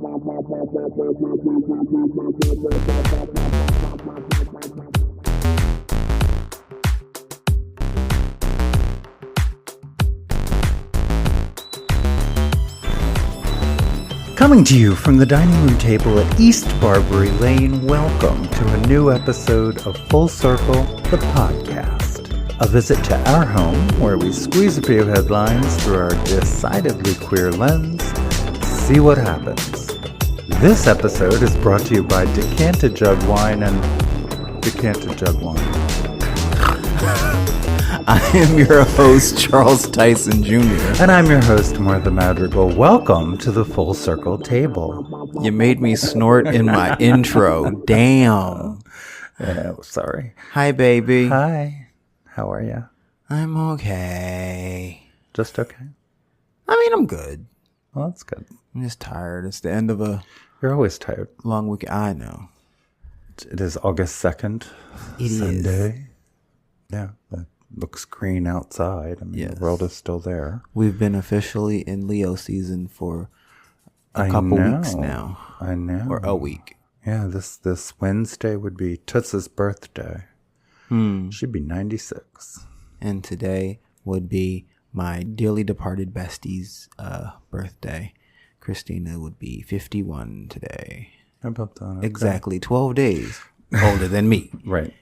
Coming to you from the dining room table at East Barbary Lane, welcome to a new episode of Full Circle, the podcast. A visit to our home where we squeeze a few headlines through our decidedly queer lens, see what happens. This episode is brought to you by Decanted Jug Wine and Decanted Jug Wine. I am your host, Charles Tyson Jr. And I'm your host, Martha Madrigal. Welcome to the Full Circle table. You made me snort in my intro. Damn. Sorry. Hi, baby. Hi. How are you? I'm okay. Just okay? I mean, I'm good. Well, that's good. I'm just tired. It's the end of a You're always tired. long week. I know. It is August 2nd. It Sunday. is. Yeah. It looks green outside. I mean, Yes. The world is still there. We've been officially in Leo season for a couple weeks now. I know. Or a week. Yeah, this Wednesday would be Toots's birthday. She'd be 96. And today would be my dearly departed bestie's birthday. Christina would be 51 today. How about that? Okay. Exactly 12 days older than me. Right.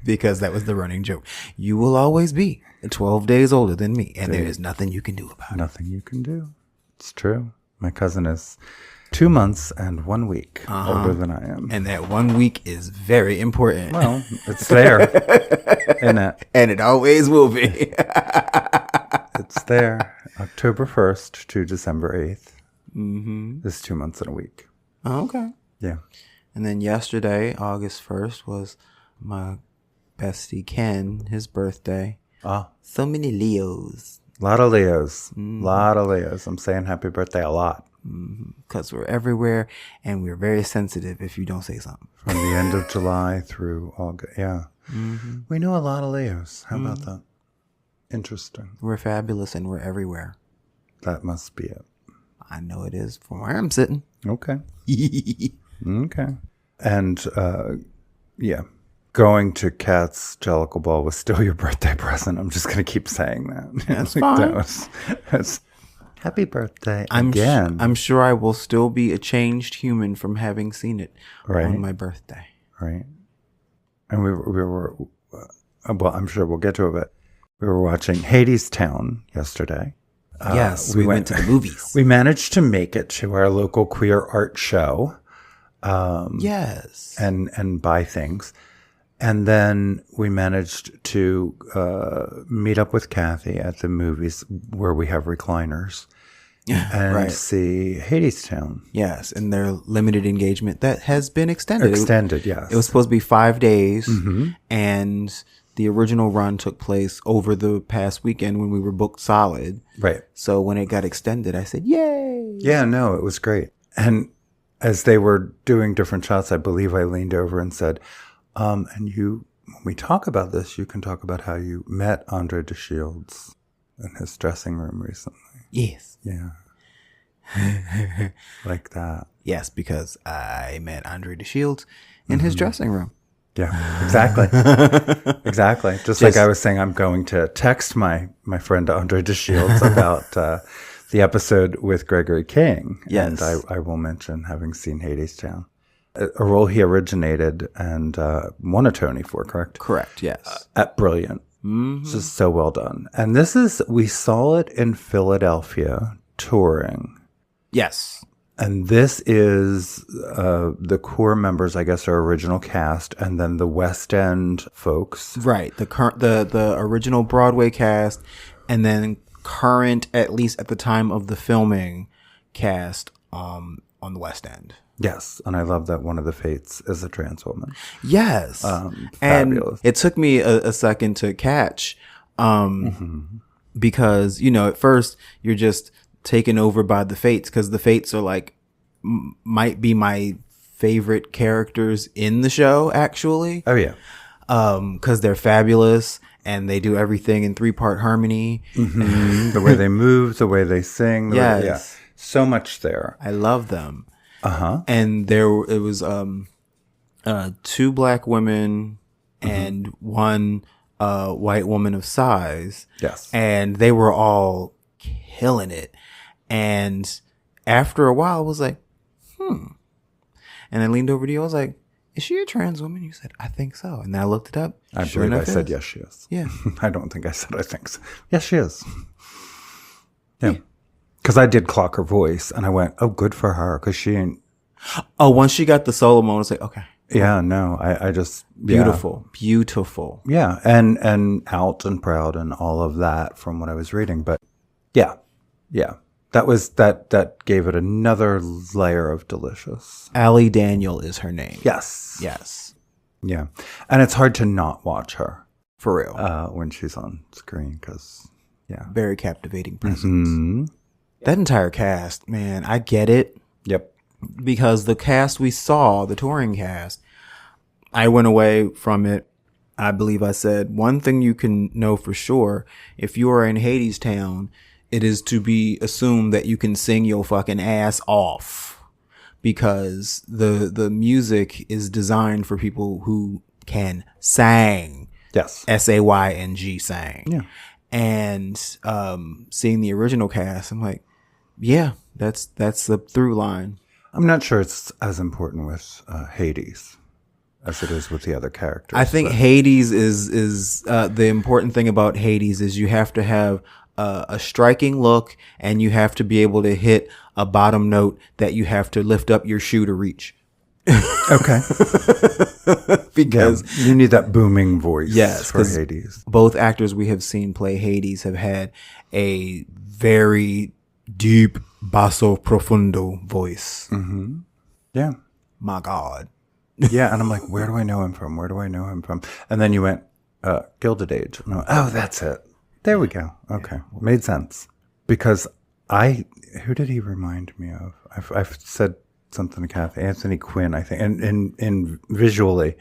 Because that was the running joke. You will always be 12 days older than me, and there is nothing you can do about it. Nothing you can do. It's true. My cousin is 2 months and 1 week older than I am. And that 1 week is very important. Well, it's there. Isn't it? And it always will be. It's there. October 1st to December 8th. Is 2 months and a week. Okay. Yeah. And then yesterday, August 1st, was my bestie Ken, his birthday. So many Leos. A lot of Leos. Lot of Leos. I'm saying happy birthday a lot. Because we're everywhere, and we're very sensitive if you don't say something. From the end of July through August. Yeah. We know a lot of Leos. How about that? Interesting. We're fabulous, and we're everywhere. That must be it. I know it is from where I'm sitting. Okay. Okay. And, yeah, going to Kat's Jellicle Ball was still your birthday present. I'm just going to keep saying that. That's fine. That's happy birthday I'm again. I'm sure I will still be a changed human from having seen it on my birthday. Right. And we were well, I'm sure we'll get to it, but we were watching Hadestown yesterday. Yes, we went to the movies. We managed to make it to our local queer art show. Yes. And buy things. And then we managed to meet up with Kathy at the movies where we have recliners and see Hadestown. Yes, and their limited engagement that has been extended. Yes. It was supposed to be 5 days, and the original run took place over the past weekend when we were booked solid. Right. So when it got extended, I said, yay! Yeah, no, it was great. And as they were doing different shots, I believe I leaned over and said, and you, when we talk about this, you can talk about how you met Andre DeShields in his dressing room recently. Yes. Yeah. Like that. Yes, because I met Andre DeShields in his dressing room. Yeah, exactly. Exactly. Just like I was saying, I'm going to text my friend Andre DeShields about the episode with Gregory King. Yes. And I will mention having seen Hadestown. A role he originated and won a Tony for, correct? Correct, yes. At Brilliant. Just so well done. And we saw it in Philadelphia touring. Yes. And this is the core members, I guess, our original cast, and then the West End folks. Right. The original Broadway cast, and then current, at least at the time of the filming, cast on the West End. Yes, and I love that one of the Fates is a trans woman. Yes. Fabulous. And it took me a second to catch because, at first you're just taken over by the Fates because the Fates are like, might be my favorite characters in the show, actually. Oh, yeah. Because they're fabulous and they do everything in 3-part harmony. The way they move, the way they sing. Yes. so much there. I love them. Uh-huh. And it was 2 black women and 1 white woman of size. Yes. And they were all killing it. And after a while, I was like, And I leaned over to you. I was like, is she a trans woman? You said, I think so. And then I looked it up. I believe I said, yes, she is. Yeah. I don't think I said I think so. Yes, she is. Yeah. Because I did clock her voice, and I went, oh, good for her, because she ain't. Oh, once she got the solo mode, I was like, okay. Yeah, no, I just. Beautiful. Yeah. Beautiful. Yeah, and out and proud and all of that from what I was reading. But yeah. That gave it another layer of delicious. Allie Daniel is her name. Yes. Yeah. And it's hard to not watch her. For real. When she's on screen, because, yeah. Very captivating presence. That entire cast, man, I get it. Yep. Because the cast we saw, the touring cast, I went away from it. I believe I said, one thing you can know for sure, if you are in Hadestown, it is to be assumed that you can sing your fucking ass off, because the music is designed for people who can sang. Yes. SAYNG sang. Yeah. And seeing the original cast, I'm like, yeah, that's the through line. I'm not sure it's as important with Hades as it is with the other characters. I think Hades is the important thing about Hades is you have to have a striking look, and you have to be able to hit a bottom note that you have to lift up your shoe to reach. Okay. Because you need that booming voice. Yes, for Hades. Both actors we have seen play Hades have had a very deep basso profundo voice. Mm-hmm. Yeah. My God. Yeah, and I'm like, where do I know him from? And then you went, Gilded Age. No, oh, that's it. There we go. Okay. Made sense. Because who did he remind me of? I've said something to Kathy, Anthony Quinn, I think, and in visually,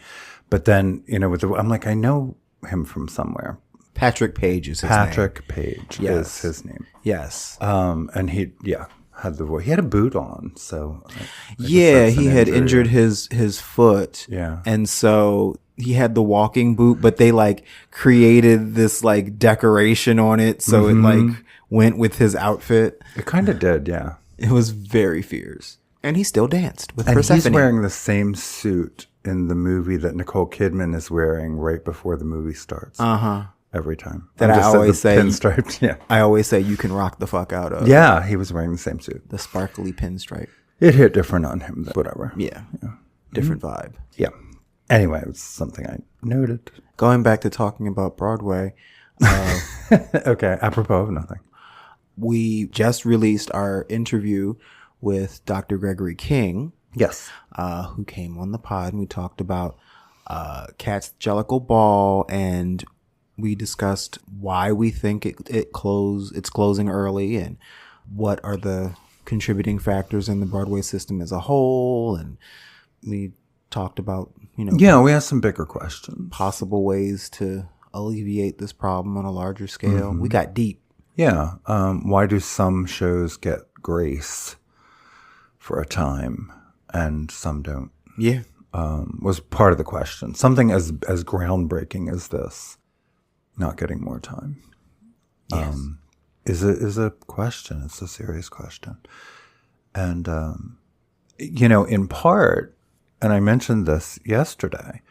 but then, I'm like, I know him from somewhere. Patrick Page is his name. Page is his name. Yes. And he, had the voice. He had a boot on, so. He had injured his foot. Yeah. And so he had the walking boot, but they created this decoration on it. So it went with his outfit. It kind of did. Yeah. It was very fierce. And he still danced with Persephone. And he's wearing the same suit in the movie that Nicole Kidman is wearing right before the movie starts. Uh-huh. Every time. That I always say. Pinstripes. Yeah. I always say you can rock the fuck out of. Yeah, he was wearing the same suit. The sparkly pinstripe. It hit different on him, whatever. Yeah. Different vibe. Yeah. Anyway, it was something I noted. Going back to talking about Broadway. Okay, apropos of nothing. We just released our interview with Dr. Gregory King. Yes. Who came on the pod, and we talked about Cat's Jellicle Ball, and we discussed why we think it's closing early, and what are the contributing factors in the Broadway system as a whole. And we talked about, we asked some bigger questions, possible ways to alleviate this problem on a larger scale. We got deep. Yeah. Why do some shows get grace for a time and some don't? Yeah. Was part of the question. Something as groundbreaking as this not getting more time. Yes. Is a question. It's a serious question. And, in part, and I mentioned this yesterday,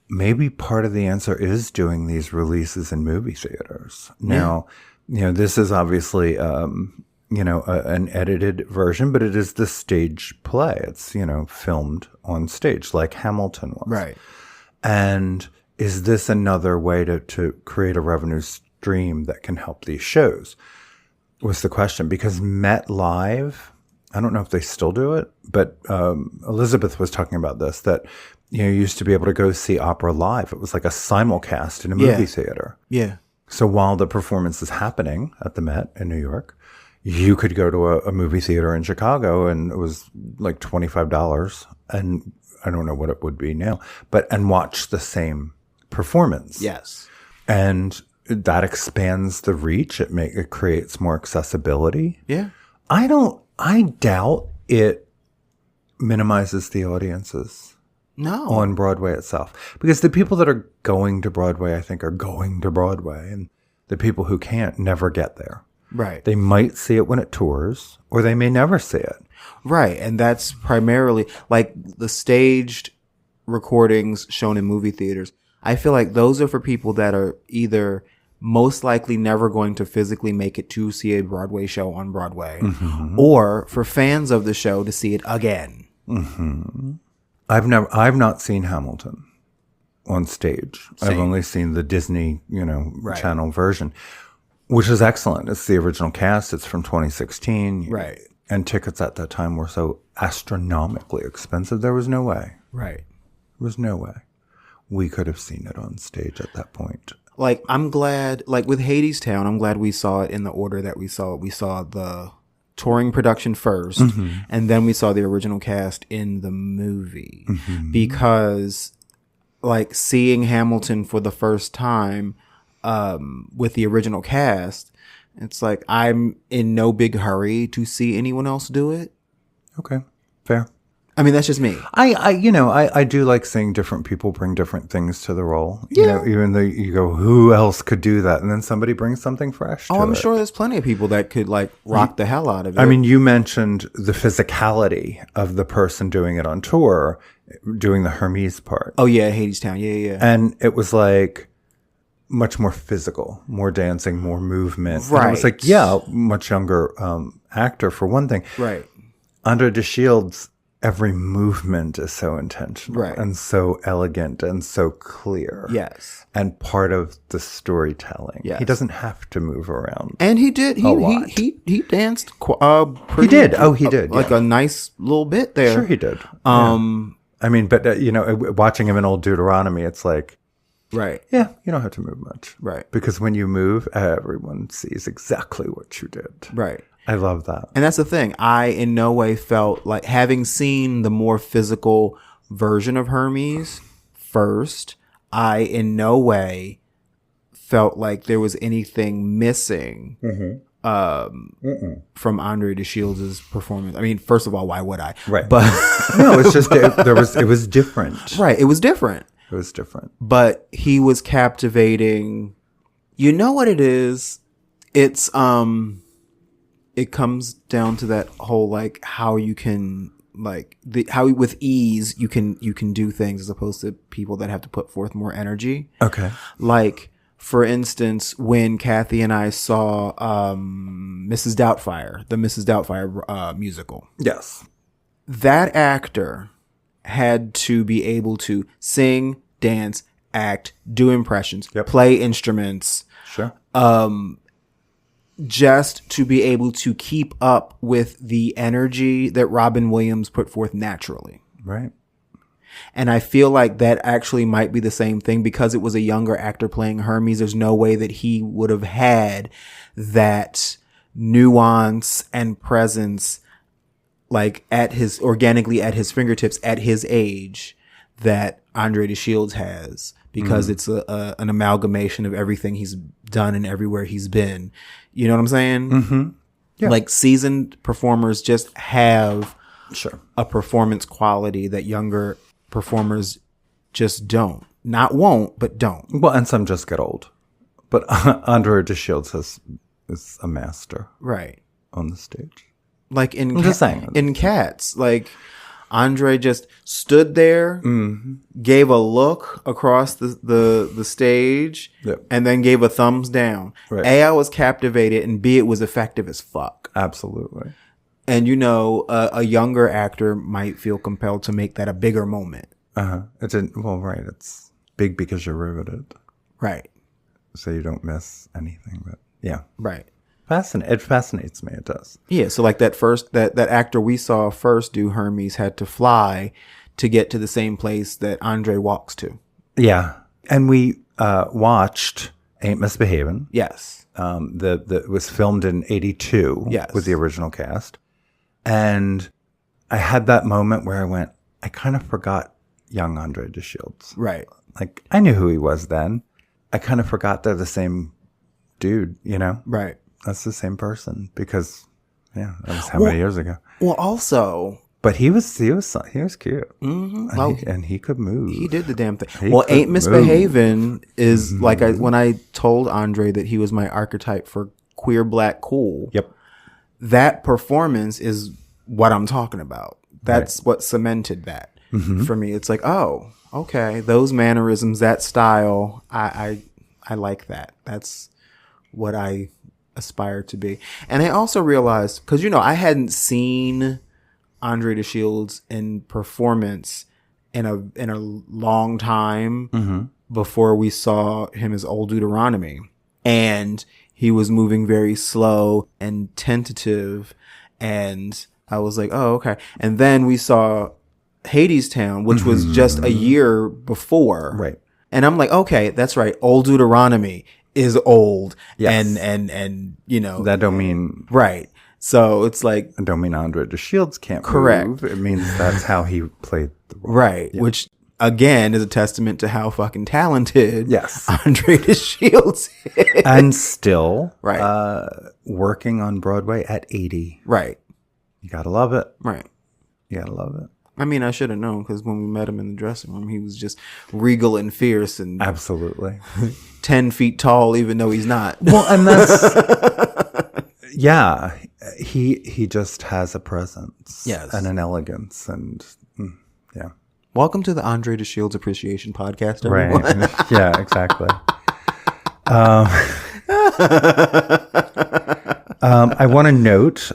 maybe part of the answer is doing these releases in movie theaters. Now, this is obviously, an edited version, but it is the stage play. It's, filmed on stage like Hamilton was. Right. And is this another way to create a revenue stream that can help these shows? Was the question. Because Met Live, I don't know if they still do it, but Elizabeth was talking about this, that you used to be able to go see opera live. It was like a simulcast in a movie theater. Yeah. So while the performance is happening at the Met in New York, you could go to a movie theater in Chicago, and it was like $25, and I don't know what it would be now, and watch the same performance. Yes. And that expands the reach. It creates more accessibility. Yeah. I don't I doubt it minimizes the audiences No. on Broadway itself. Because the people that are going to Broadway, I think, are going to Broadway. And the people who can't never get there. Right. They might see it when it tours, or they may never see it. Right. And that's primarily like the staged recordings shown in movie theaters. I feel like those are for people that are either most likely never going to physically make it to see a Broadway show on Broadway, or for fans of the show to see it again. I've not seen Hamilton on stage. Same. I've only seen the Disney, Right. channel version, which is excellent. It's the original cast. It's from 2016. Right. And tickets at that time were so astronomically expensive. There was no way. Right. There was no way we could have seen it on stage at that point. Like, I'm glad, like with Hadestown, I'm glad we saw it in the order that we saw it. We saw the touring production first, and then we saw the original cast in the movie. Because, like, seeing Hamilton for the first time with the original cast, it's like I'm in no big hurry to see anyone else do it. Okay, fair. I mean, that's just me. I do like seeing different people bring different things to the role. Even though you go, who else could do that? And then somebody brings something fresh to I'm it. sure there's plenty of people that could like rock the hell out of it. I mean, you mentioned the physicality of the person doing it on tour, doing the Hermes part. oh yeah, Hadestown, yeah. And it was like much more physical, more dancing, more movement. And it was Right. like, much younger actor for one thing. Right. Andre DeShields, every movement is so intentional Right. and so elegant and so clear. Yes. And part of the storytelling. Yes. He doesn't have to move around. And he did. lot. He danced. Pretty, He did. Oh, he did. Like yeah. a nice little bit there. Sure, he did. I mean, but watching him in Old Deuteronomy, it's like, Right. yeah, you don't have to move much. Right. Because when you move, everyone sees exactly what you did. Right. I love that. And that's the thing. I in no way felt like, having seen the more physical version of Hermes first, I in no way felt like there was anything missing from Andre DeShields' performance. I mean, first of all, why would I? Right. But No, it's just, it was different. right, it was different. It was different. But he was captivating. You know what it is? It's it comes down to that whole like how you can like how with ease you can do things as opposed to people that have to put forth more energy. Okay. Like, for instance, when Kathy and I saw Mrs. Doubtfire, the Mrs. Doubtfire musical, Yes. that actor had to be able to sing, dance, act, do impressions, play instruments, Sure. just to be able to keep up with the energy that Robin Williams put forth naturally. Right. And I feel like that actually might be the same thing, because it was a younger actor playing Hermes. There's no way that he would have had that nuance and presence like organically at his fingertips at his age that Andre DeShields has, because it's an amalgamation of everything he's done and everywhere he's been. You know what I'm saying? Mm-hmm. Yeah. Like, seasoned performers just have a performance quality that younger performers just don't. Not won't, but don't. Well, and some just get old. But Andre DeShields is a master. Right. On the stage. Like I'm just saying. In Cats, like, Andre just stood there, gave a look across the stage, and then gave a thumbs down. Right. A, I was captivated, and B, it was effective as fuck. Absolutely. And a younger actor might feel compelled to make that a bigger moment. It's big because you're riveted. Right. So you don't miss anything. But yeah. Right. It fascinates me. It does. Yeah. So like that actor we saw first do Hermes had to fly to get to the same place that Andre walks to. Yeah. And we watched Ain't Misbehavin'. Yes. It was filmed in 82 with the original cast. And I had that moment where I went, I kind of forgot young Andre DeShields. Right. Like, I knew who he was then. I kind of forgot they're the same dude, you know? Right. That's the same person, because Yeah, that was how many years ago? Well, also, but he was cute, and he could move. he did the damn thing. He could Ain't move. Misbehavin' is like when I told Andre that he was my archetype for queer black cool. Yep. That performance is what I'm talking about. That's what cemented that for me. It's like, oh, okay, those mannerisms, that style, I like that. That's what I aspire to be. And I also realized, because I hadn't seen Andre DeShields in performance in a long time before we saw him as Old Deuteronomy, and he was moving very slow and tentative, and I was like, oh, okay. And then we saw Hadestown, which was just a year before, right? And I'm like, okay, that's right. Old Deuteronomy is old, yes. and that don't mean right. So it's like, I don't mean Andre DeShields can't correct. Move. It means that's how he played the role. Right. Yeah. Which again is a testament to how fucking talented Andre DeShields is. And still working on Broadway at 80. Right. You gotta love it. Right. You gotta love it. I mean, I should have known, because when we met him in the dressing room, he was just regal and fierce and absolutely 10 feet tall, even though he's not. Well, and that's yeah. He just has a presence, yes, and an elegance, and yeah. Welcome to the Andre DeShields Appreciation Podcast, everyone. Right? Yeah, exactly. I want to note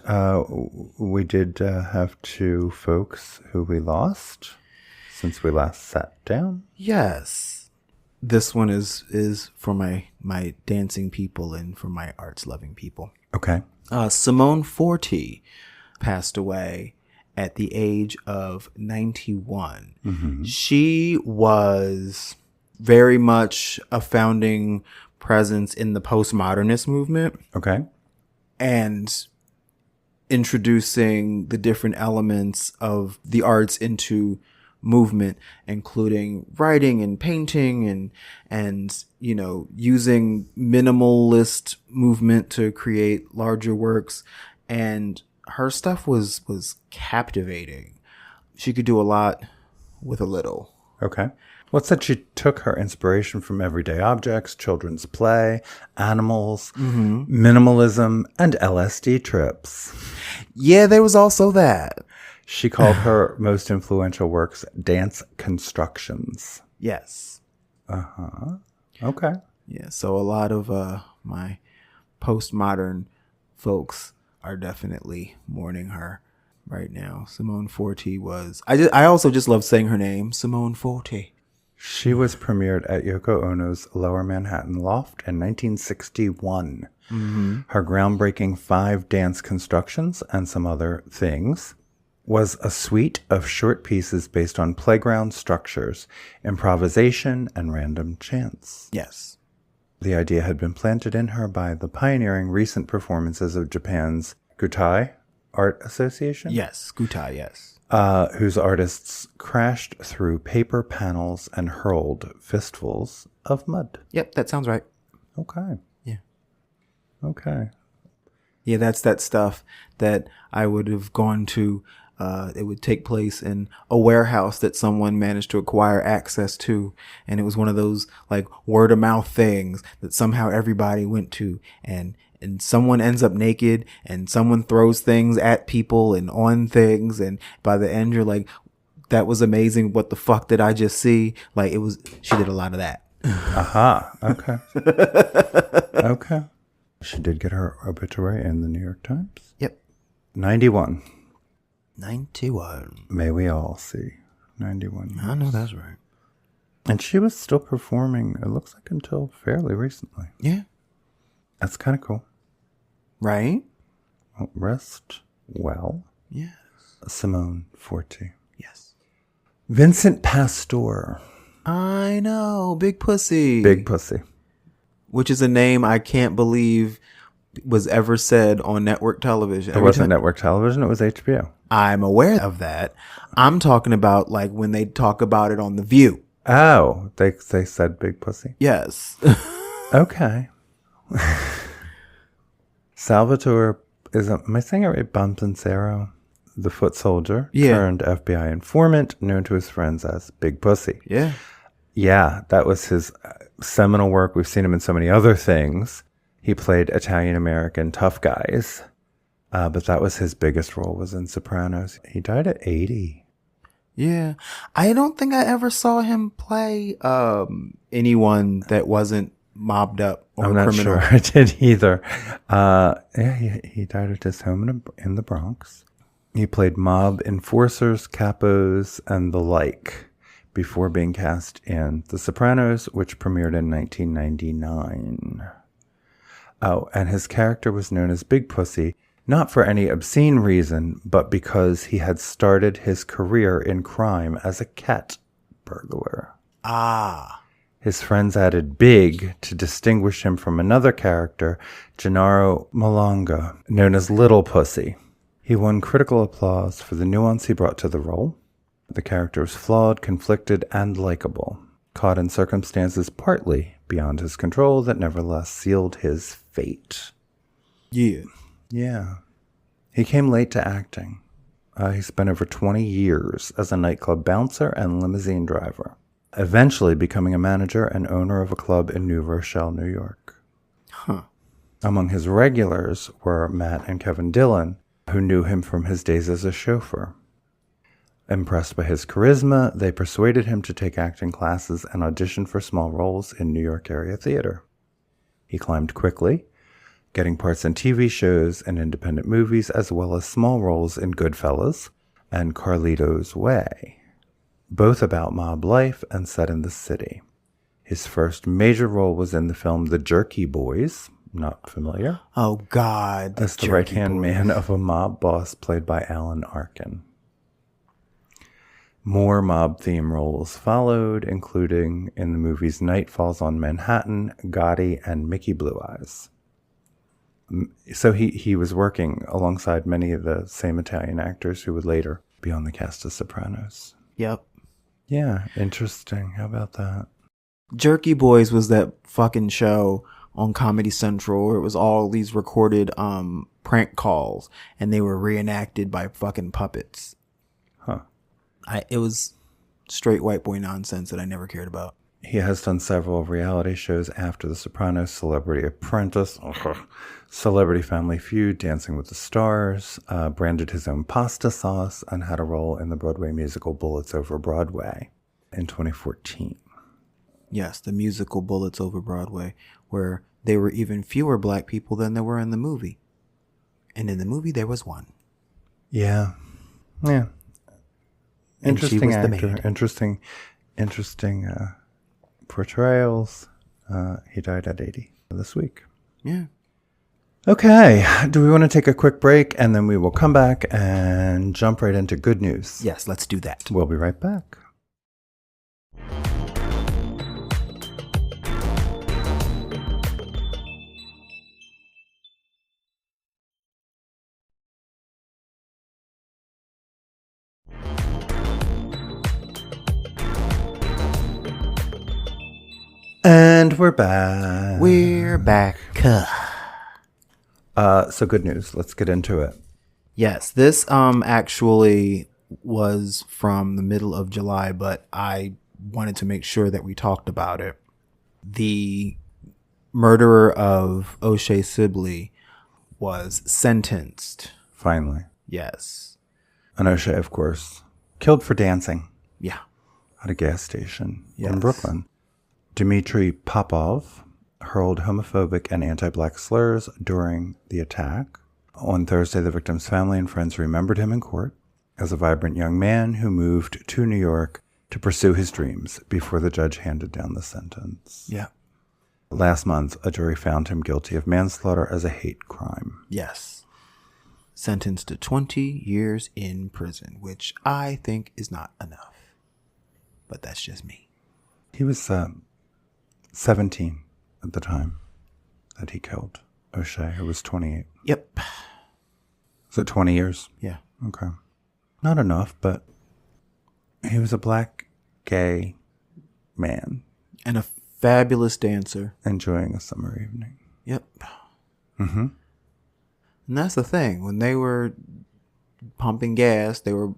we did have 2 folks who we lost since we last sat down. Yes, this one is for my dancing people and for my arts loving people. Okay. Simone Forti passed away at the age of 91. Mm-hmm. She was very much a founding presence in the postmodernist movement. Okay. And introducing the different elements of the arts into movement, including writing and painting and using minimalist movement to create larger works. And her stuff was captivating. She could do a lot with a little. Okay. Well, it said she took her inspiration from everyday objects, children's play, animals, minimalism, and LSD trips. Yeah, there was also that. She called her most influential works dance constructions. Yes. Uh-huh. Okay. Yeah, so a lot of my postmodern folks are definitely mourning her right now. Simone Forti was... I also just love saying her name, Simone Forti. She was premiered at Yoko Ono's Lower Manhattan Loft in 1961. Mm-hmm. Her groundbreaking 5 dance constructions and some other things was a suite of short pieces based on playground structures, improvisation, and random chance. Yes. The idea had been planted in her by the pioneering recent performances of Japan's Gutai Art Association. Yes, Gutai, yes. Whose artists crashed through paper panels and hurled fistfuls of mud. Yep, that sounds right. Okay. Yeah. Okay. Yeah, that's that stuff that I would have gone to. It would take place in a warehouse that someone managed to acquire access to. And it was one of those like word of mouth things that somehow everybody went to, and someone ends up naked and someone throws things at people and on things. And by the end, you're like, that was amazing. What the fuck did I just see? Like she did a lot of that. Aha. Okay. Okay. She did get her obituary in the New York Times. Yep. 91. 91. May we all see. 91. I know that's right. And she was still performing, it looks like, until fairly recently. Yeah. That's kind of cool. Right? Well, rest well. Yes. Simone Forti. Yes. Vincent Pastore. I know. Big Pussy. Big Pussy. Which is a name I can't believe was ever said on network television. It wasn't network television. It was HBO. I'm aware of that. I'm talking about like when they talk about it on The View. Oh, they said Big Pussy? Yes. Okay. Salvatore am I saying it right? Bonpensiero, the foot soldier, Yeah. turned FBI informant, known to his friends as Big Pussy. Yeah. Yeah, that was his seminal work. We've seen him in so many other things. He played Italian-American tough guys, but that was his biggest role, was in Sopranos. He died at 80. Yeah. I don't think I ever saw him play anyone that wasn't mobbed up or I'm not criminal. sure I did either. He died at his home in the Bronx. He played mob enforcers, capos, and the like before being cast in The Sopranos, which premiered in 1999. Oh, and his character was known as Big Pussy, not for any obscene reason, but because he had started his career in crime as a cat burglar. Ah. His friends added Big to distinguish him from another character, Gennaro Malanga, known as Little Pussy. He won critical applause for the nuance he brought to the role. The character was flawed, conflicted, and likable, caught in circumstances partly beyond his control that nevertheless sealed his fate. Yeah. Yeah. He came late to acting. He spent over 20 years as a nightclub bouncer and limousine driver, eventually becoming a manager and owner of a club in New Rochelle, New York. Huh. Among his regulars were Matt and Kevin Dillon, who knew him from his days as a chauffeur. Impressed by his charisma, they persuaded him to take acting classes and audition for small roles in New York area theater. He climbed quickly, getting parts in TV shows and independent movies, as well as small roles in Goodfellas and Carlito's Way, both about mob life and set in the city. His first major role was in the film The Jerky Boys, not familiar, Oh, God. as the right-hand man of a mob boss played by Alan Arkin. More mob theme roles followed, including in the movies Night Falls on Manhattan, Gotti, and Mickey Blue Eyes. So he was working alongside many of the same Italian actors who would later be on the cast of Sopranos. Yep. Yeah, interesting. How about that? Jerky Boys was that fucking show on Comedy Central where it was all these recorded prank calls and they were reenacted by fucking puppets. Huh. It was straight white boy nonsense that I never cared about. He has done several reality shows after The Sopranos: Celebrity Apprentice, Celebrity Family Feud, Dancing with the Stars, branded his own pasta sauce, and had a role in the Broadway musical Bullets Over Broadway in 2014. Yes, the musical Bullets Over Broadway, where there were even fewer black people than there were in the movie. And in the movie, there was one. Yeah. Yeah. And she Interesting was the actor. maid. Interesting portrayals. He died at 80 this week. Yeah. Okay. Do we want to take a quick break and then we will come back and jump right into good news? Yes, let's do that. We'll be right back. And we're back. We're back. So good news. Let's get into it. Yes, this actually was from the middle of July, but I wanted to make sure that we talked about it. The murderer of O'Shea Sibley was sentenced. Finally. Yes. And O'Shea, of course, killed for dancing Yeah. at a gas station Yes. in Brooklyn. Dmitry Popov hurled homophobic and anti-black slurs during the attack. On Thursday, the victim's family and friends remembered him in court as a vibrant young man who moved to New York to pursue his dreams before the judge handed down the sentence. Yeah. Last month, a jury found him guilty of manslaughter as a hate crime. Yes. Sentenced to 20 years in prison, which I think is not enough. But that's just me. He was 17 at the time that he killed O'Shea, who was 28. Yep. So 20 years? Yeah. Okay. Not enough, but he was a black, gay man And a fabulous dancer. enjoying a summer evening. Yep. Mm-hmm. And that's the thing. When they were pumping gas, they were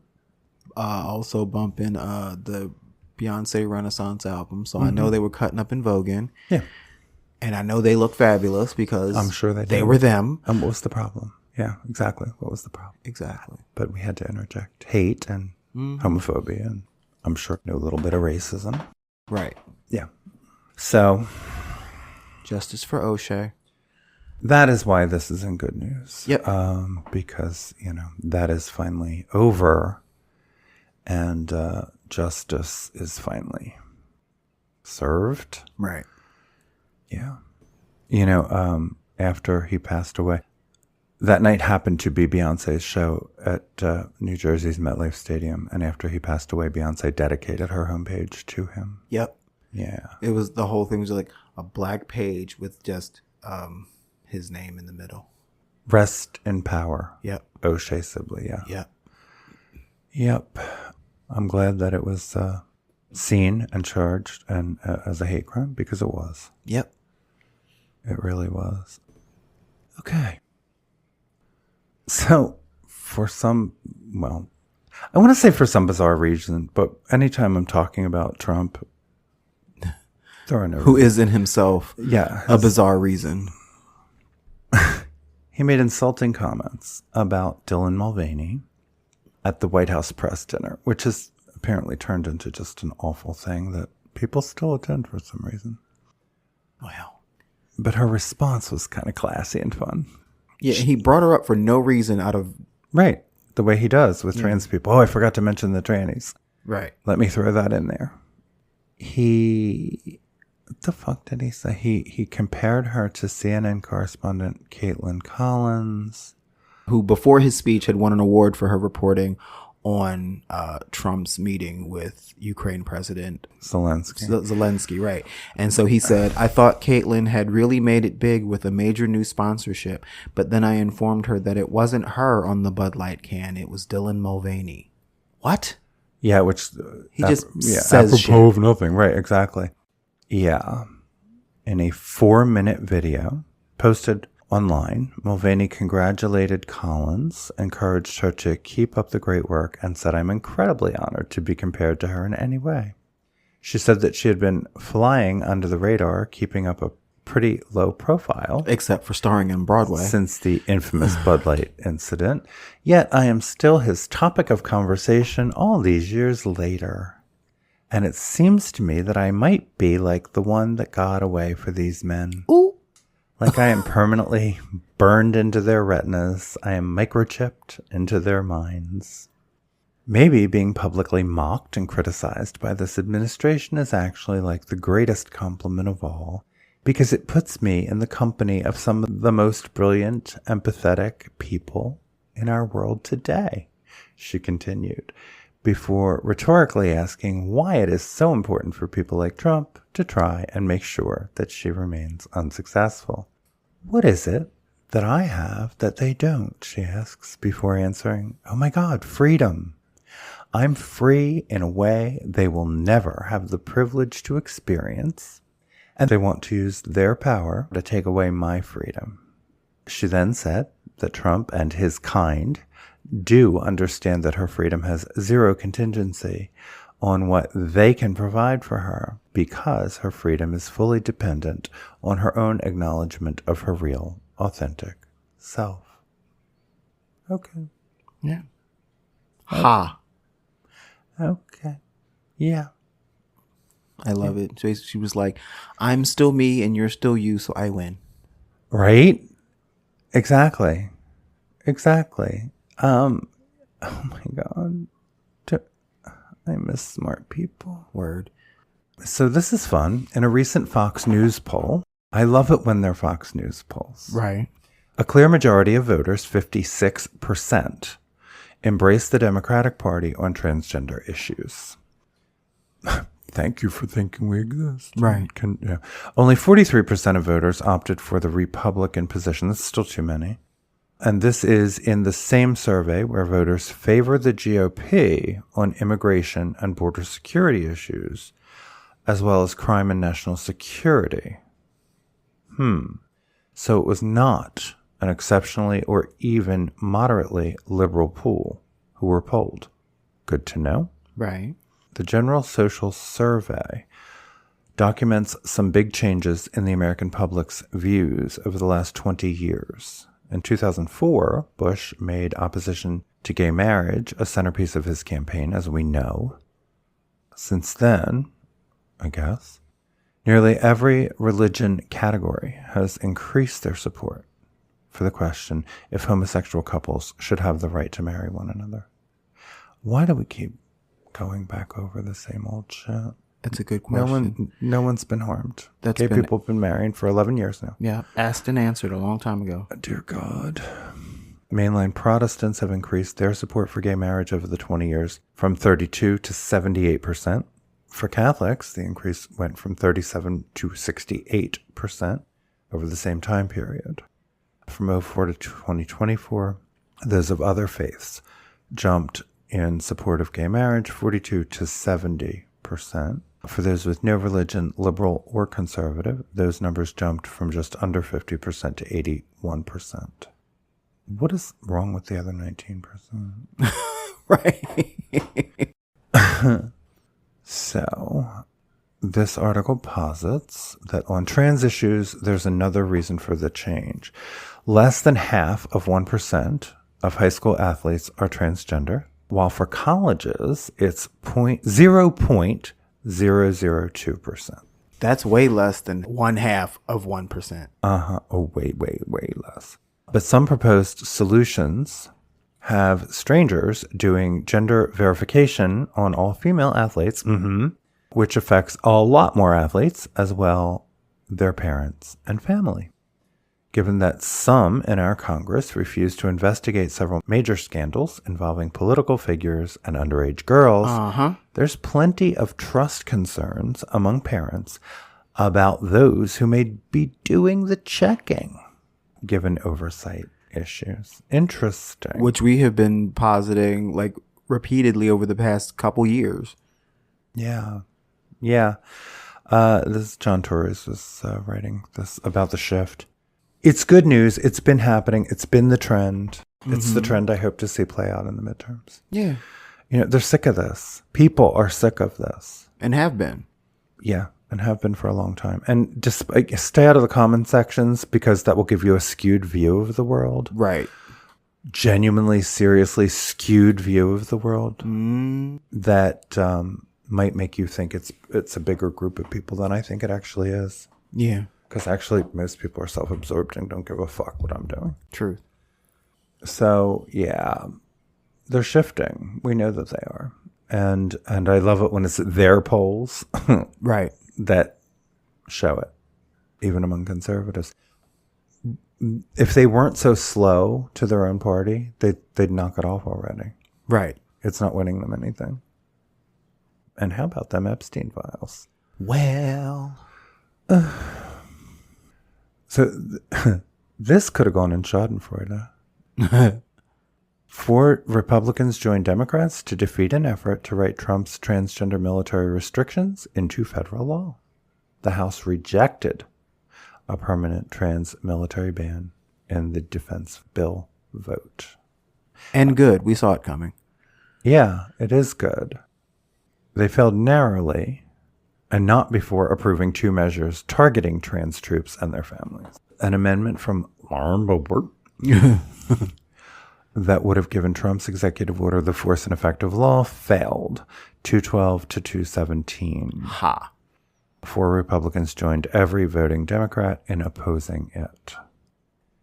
also bumping the Beyonce Renaissance album. So I know they were cutting up and voguing. Yeah. And I know they look fabulous because I'm sure they did. They were them. And what was the problem? Yeah, exactly. What was the problem? Exactly. But we had to interject hate and homophobia, and I'm sure a little bit of racism. Right. Yeah. So Justice for O'Shea. that is why this is in good news. Yep. Because, that is finally over, and justice is finally served. Right. Yeah. After he passed away, that night happened to be Beyonce's show at New Jersey's MetLife Stadium. And after he passed away, Beyonce dedicated her homepage to him. Yep. Yeah. It was, the whole thing was like a black page with just his name in the middle. Rest in power. Yep. O'Shea Sibley, yeah. Yep. Yep. I'm glad that it was seen and charged and as a hate crime, because it was. Yep. It really was. Okay. So, for some, I want to say for some bizarre reason, but anytime I'm talking about Trump, there are no Who is in himself a bizarre reason. He made insulting comments about Dylan Mulvaney at the White House press dinner, which has apparently turned into just an awful thing that people still attend for some reason. Wow. But her response was kind of classy and fun. Yeah, he brought her up for no reason out of... Right. The way he does with trans people. Oh, I forgot to mention the trannies. Right. Let me throw that in there. What the fuck did he say? He compared her to CNN correspondent Caitlin Collins, who before his speech had won an award for her reporting on Trump's meeting with Ukraine President Zelensky, right. And so he said, I thought Caitlin had really made it big with a major new sponsorship, but then I informed her that it wasn't her on the Bud Light can, it was Dylan Mulvaney. What? Yeah, which... he just says apropos of nothing. Right, exactly. Yeah. In a 4-minute video posted online, Mulvaney congratulated Collins, encouraged her to keep up the great work, and said, I'm incredibly honored to be compared to her in any way. She said that she had been flying under the radar, keeping up a pretty low profile. Except for starring in Broadway. Since the infamous Bud Light incident. Yet I am still his topic of conversation all these years later. And it seems to me that I might be like the one that got away for these men. Ooh. Like I am permanently burned into their retinas. I am microchipped into their minds. Maybe being publicly mocked and criticized by this administration is actually like the greatest compliment of all, because it puts me in the company of some of the most brilliant, empathetic people in our world today, she continued, before rhetorically asking why it is so important for people like Trump to try and make sure that she remains unsuccessful. What is it that I have that they don't, she asks, before answering, oh my God, freedom. I'm free in a way they will never have the privilege to experience, and they want to use their power to take away my freedom. She then said that Trump and his kind do understand that her freedom has zero contingency on what they can provide for her, because her freedom is fully dependent on her own acknowledgement of her real, authentic self. Okay. Yeah. Ha. Okay. Yeah. I love it. She was like, I'm still me and you're still you, so I win. Right? Exactly. Exactly. Oh my God. I miss smart people. Word. So this is fun. In a recent Fox News poll, I love it when they're Fox News polls. Right. A clear majority of voters, 56%, embrace the Democratic Party on transgender issues. Thank you for thinking we exist. Right. Only 43% of voters opted for the Republican position. That's still too many. And this is in the same survey where voters favor the GOP on immigration and border security issues, as well as crime and national security. So it was not an exceptionally or even moderately liberal pool who were polled. Good to know. Right. The General Social Survey documents some big changes in the American public's views over the last 20 years. In 2004, Bush made opposition to gay marriage a centerpiece of his campaign, as we know. Since then, I guess, nearly every religion category has increased their support for the question if homosexual couples should have the right to marry one another. Why do we keep going back over the same old shit? That's a good question. No one's been harmed. Gay people have been married for 11 years now. Yeah, asked and answered a long time ago. Dear God. Mainline Protestants have increased their support for gay marriage over the 20 years from 32 to 78%. For Catholics, the increase went from 37 to 68% over the same time period. From 2004 to 2024, those of other faiths jumped in support of gay marriage 42 to 70%. For those with no religion, liberal or conservative, those numbers jumped from just under 50% to 81%. What is wrong with the other 19%? Right. So, this article posits that on trans issues, there's another reason for the change. Less than half of 1% of high school athletes are transgender, while for colleges, it's 0.002%. That's way less than 1/2 of 1%. Oh, way less. But some proposed solutions have strangers doing gender verification on all female athletes, which affects a lot more athletes, as well their parents and family. Given that some in our Congress refuse to investigate several major scandals involving political figures and underage girls, there's plenty of trust concerns among parents about those who may be doing the checking, given oversight issues. Interesting. Which we have been positing like repeatedly over the past couple years. Yeah. This John Torres was writing this about the shift. It's good news. It's been happening. It's been the trend. It's the trend I hope to see play out in the midterms. Yeah. They're sick of this. People are sick of this. And have been. Yeah, and have been for a long time. And just stay out of the comment sections because that will give you a skewed view of the world. Right. Genuinely, seriously skewed view of the world that might make you think it's a bigger group of people than I think it actually is. Yeah. Because actually, most people are self-absorbed and don't give a fuck what I'm doing. Truth. So, yeah, they're shifting. We know that they are. And I love it when it's their polls right, that show it, even among conservatives. If they weren't so slow to their own party, they'd knock it off already. Right. It's not winning them anything. And how about them Epstein files? Well... So this could have gone in Schadenfreude. 4 Republicans joined Democrats to defeat an effort to write Trump's transgender military restrictions into federal law. The House rejected a permanent trans military ban in the defense bill vote. And good. We saw it coming. Yeah, it is good. They failed narrowly and not before approving 2 measures targeting trans troops and their families. An amendment from Lauren Boebert that would have given Trump's executive order the force and effect of law failed, 212 to 217. Ha. 4 Republicans joined every voting Democrat in opposing it.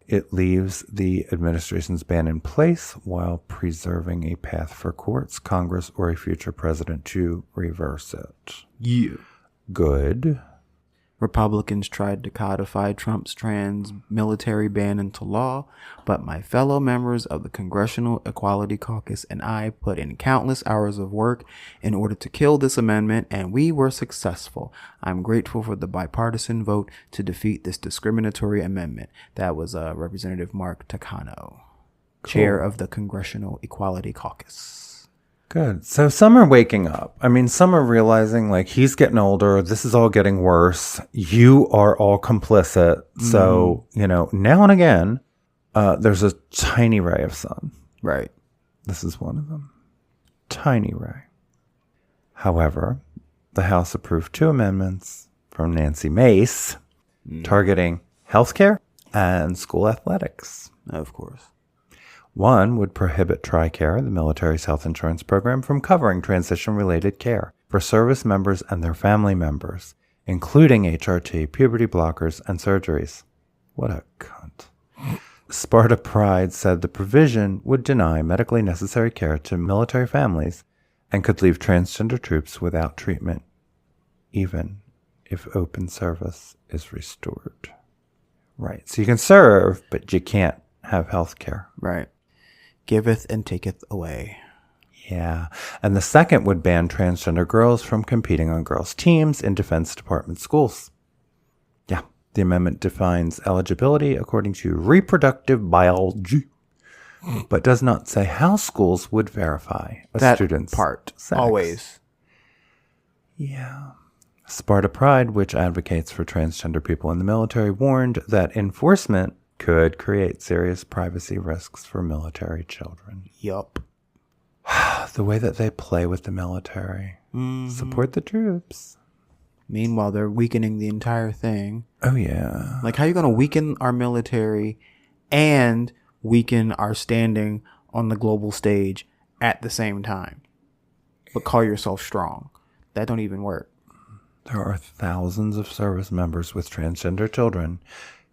It leaves the administration's ban in place while preserving a path for courts, Congress, or a future president to reverse it. Yeah. Good. Republicans tried to codify Trump's trans military ban into law, but my fellow members of the Congressional Equality Caucus and I put in countless hours of work in order to kill this amendment, and we were successful. I'm grateful for the bipartisan vote to defeat this discriminatory amendment. That was Representative Mark Takano, chair of the Congressional Equality Caucus. Good. So some are waking up. I mean, some are realizing like he's getting older. This is all getting worse. You are all complicit. So, now and again, There's a tiny ray of sun. Right. This is one of them. Tiny ray. However, the House approved 2 amendments from Nancy Mace targeting healthcare and school athletics. Of course. One would prohibit TRICARE, the military's health insurance program, from covering transition-related care for service members and their family members, including HRT, puberty blockers, and surgeries. What a cunt. Sparta Pride said the provision would deny medically necessary care to military families and could leave transgender troops without treatment, even if open service is restored. Right. So you can serve, but you can't have health care. Right. Giveth and taketh away. Yeah. And the second would ban transgender girls from competing on girls' teams in Defense Department schools. Yeah. The amendment defines eligibility according to reproductive biology, but does not say how schools would verify a student's part. Sex. Always. Yeah. Sparta Pride, which advocates for transgender people in the military, warned that enforcement could create serious privacy risks for military children. Yup. The way that they play with the military. Mm-hmm. Support the troops. Meanwhile, they're weakening the entire thing. Oh, yeah. Like, how are you going to weaken our military and weaken our standing on the global stage at the same time? But call yourself strong. That don't even work. There are thousands of service members with transgender children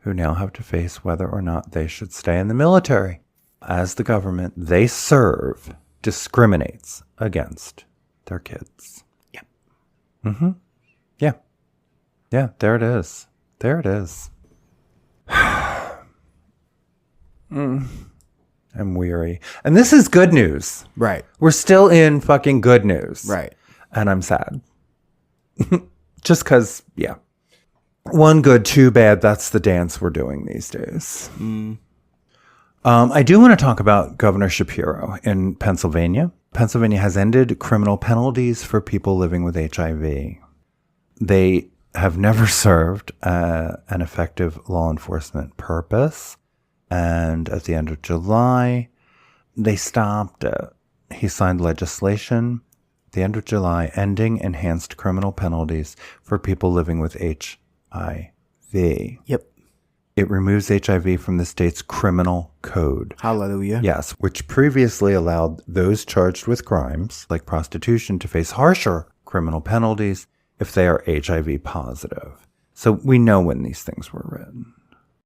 who now have to face whether or not they should stay in the military, as the government they serve discriminates against their kids. Yeah. Mm-hmm. Yeah. Yeah, there it is. There it is. I'm weary. And this is good news. Right. We're still in fucking good news. Right. And I'm sad. Just because, yeah. 1 good, 2 bad. That's the dance we're doing these days. I do want to talk about Governor Shapiro in Pennsylvania. Pennsylvania has ended criminal penalties for people living with HIV. They have never served an effective law enforcement purpose. And at the end of July, they stopped. He signed legislation at the end of July ending enhanced criminal penalties for people living with HIV. Yep. It removes HIV from the state's criminal code. Hallelujah. Yes, which previously allowed those charged with crimes like prostitution to face harsher criminal penalties if they are HIV positive. So we know when these things were written.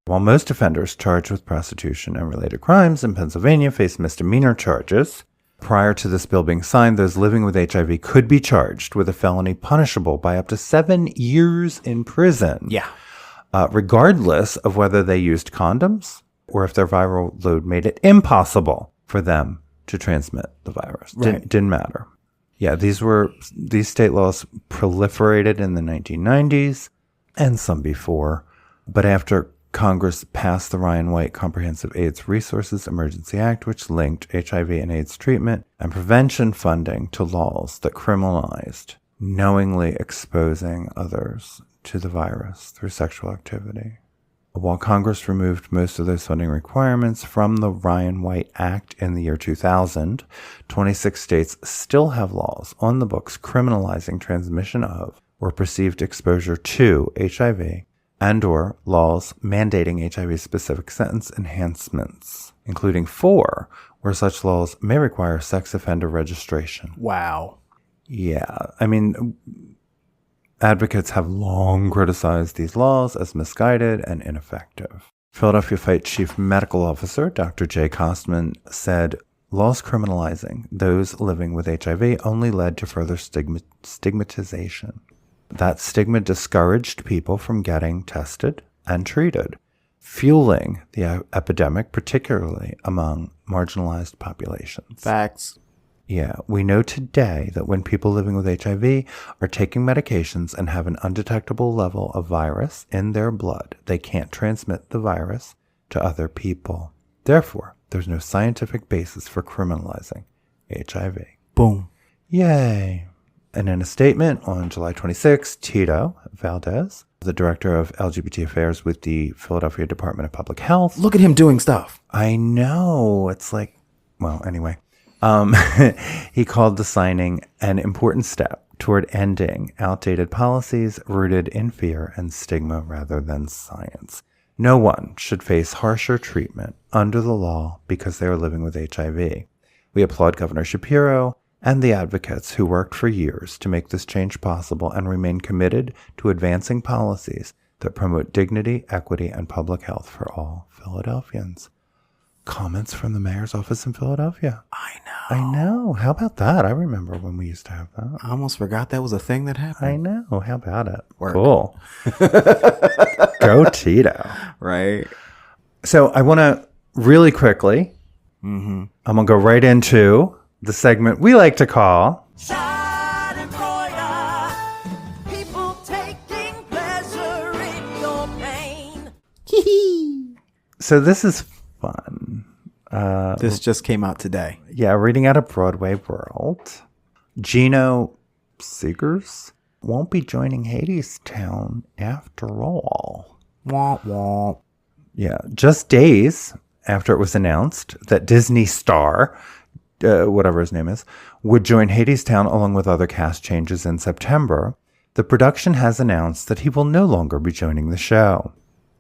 While most offenders charged with prostitution and related crimes in Pennsylvania face misdemeanor charges, prior to this bill being signed, those living with HIV could be charged with a felony punishable by up to 7 years in prison. Yeah. Regardless of whether they used condoms or if their viral load made it impossible for them to transmit the virus. Right. Didn't matter. Yeah, these state laws proliferated in the 1990s and some before. But after Congress passed the Ryan White Comprehensive AIDS Resources Emergency Act, which linked HIV and AIDS treatment and prevention funding to laws that criminalized knowingly exposing others to the virus through sexual activity. While Congress removed most of those funding requirements from the Ryan White Act in the year 2000, 26 states still have laws on the books criminalizing transmission of or perceived exposure to HIV and or laws mandating HIV-specific sentence enhancements, including 4 where such laws may require sex offender registration. Wow. Yeah, I mean, advocates have long criticized these laws as misguided and ineffective. Philadelphia Fight Chief Medical Officer Dr. Jay Kostman said, laws criminalizing those living with HIV only led to further stigmatization. That stigma discouraged people from getting tested and treated, fueling the epidemic, particularly among marginalized populations. Facts. Yeah, we know today that when people living with HIV are taking medications and have an undetectable level of virus in their blood, they can't transmit the virus to other people. Therefore, there's no scientific basis for criminalizing HIV. Boom. Yay. And in a statement on July 26, Tito Valdez, the director of LGBT affairs with the Philadelphia Department of Public Health. Look at him doing stuff. I know. It's like, well, anyway. He called the signing an important step toward ending outdated policies rooted in fear and stigma rather than science. No one should face harsher treatment under the law because they are living with HIV. We applaud Governor Shapiro and the advocates who worked for years to make this change possible and remain committed to advancing policies that promote dignity, equity, and public health for all Philadelphians. Comments from the mayor's office in Philadelphia. I know. How about that? I remember when we used to have that. I almost forgot that was a thing that happened. I know. How about it? Work. Cool. Go Tito. Right. So I want to really quickly, I'm going to go right into the segment we like to call People taking pleasure in your pain. So this is fun. This just came out today. Yeah, reading out of Broadway World. Gino Seegers won't be joining Hadestown after all. Womp womp. Yeah, just days after it was announced that Disney star, whatever his name is, would join Hadestown along with other cast changes in September, the production has announced that he will no longer be joining the show.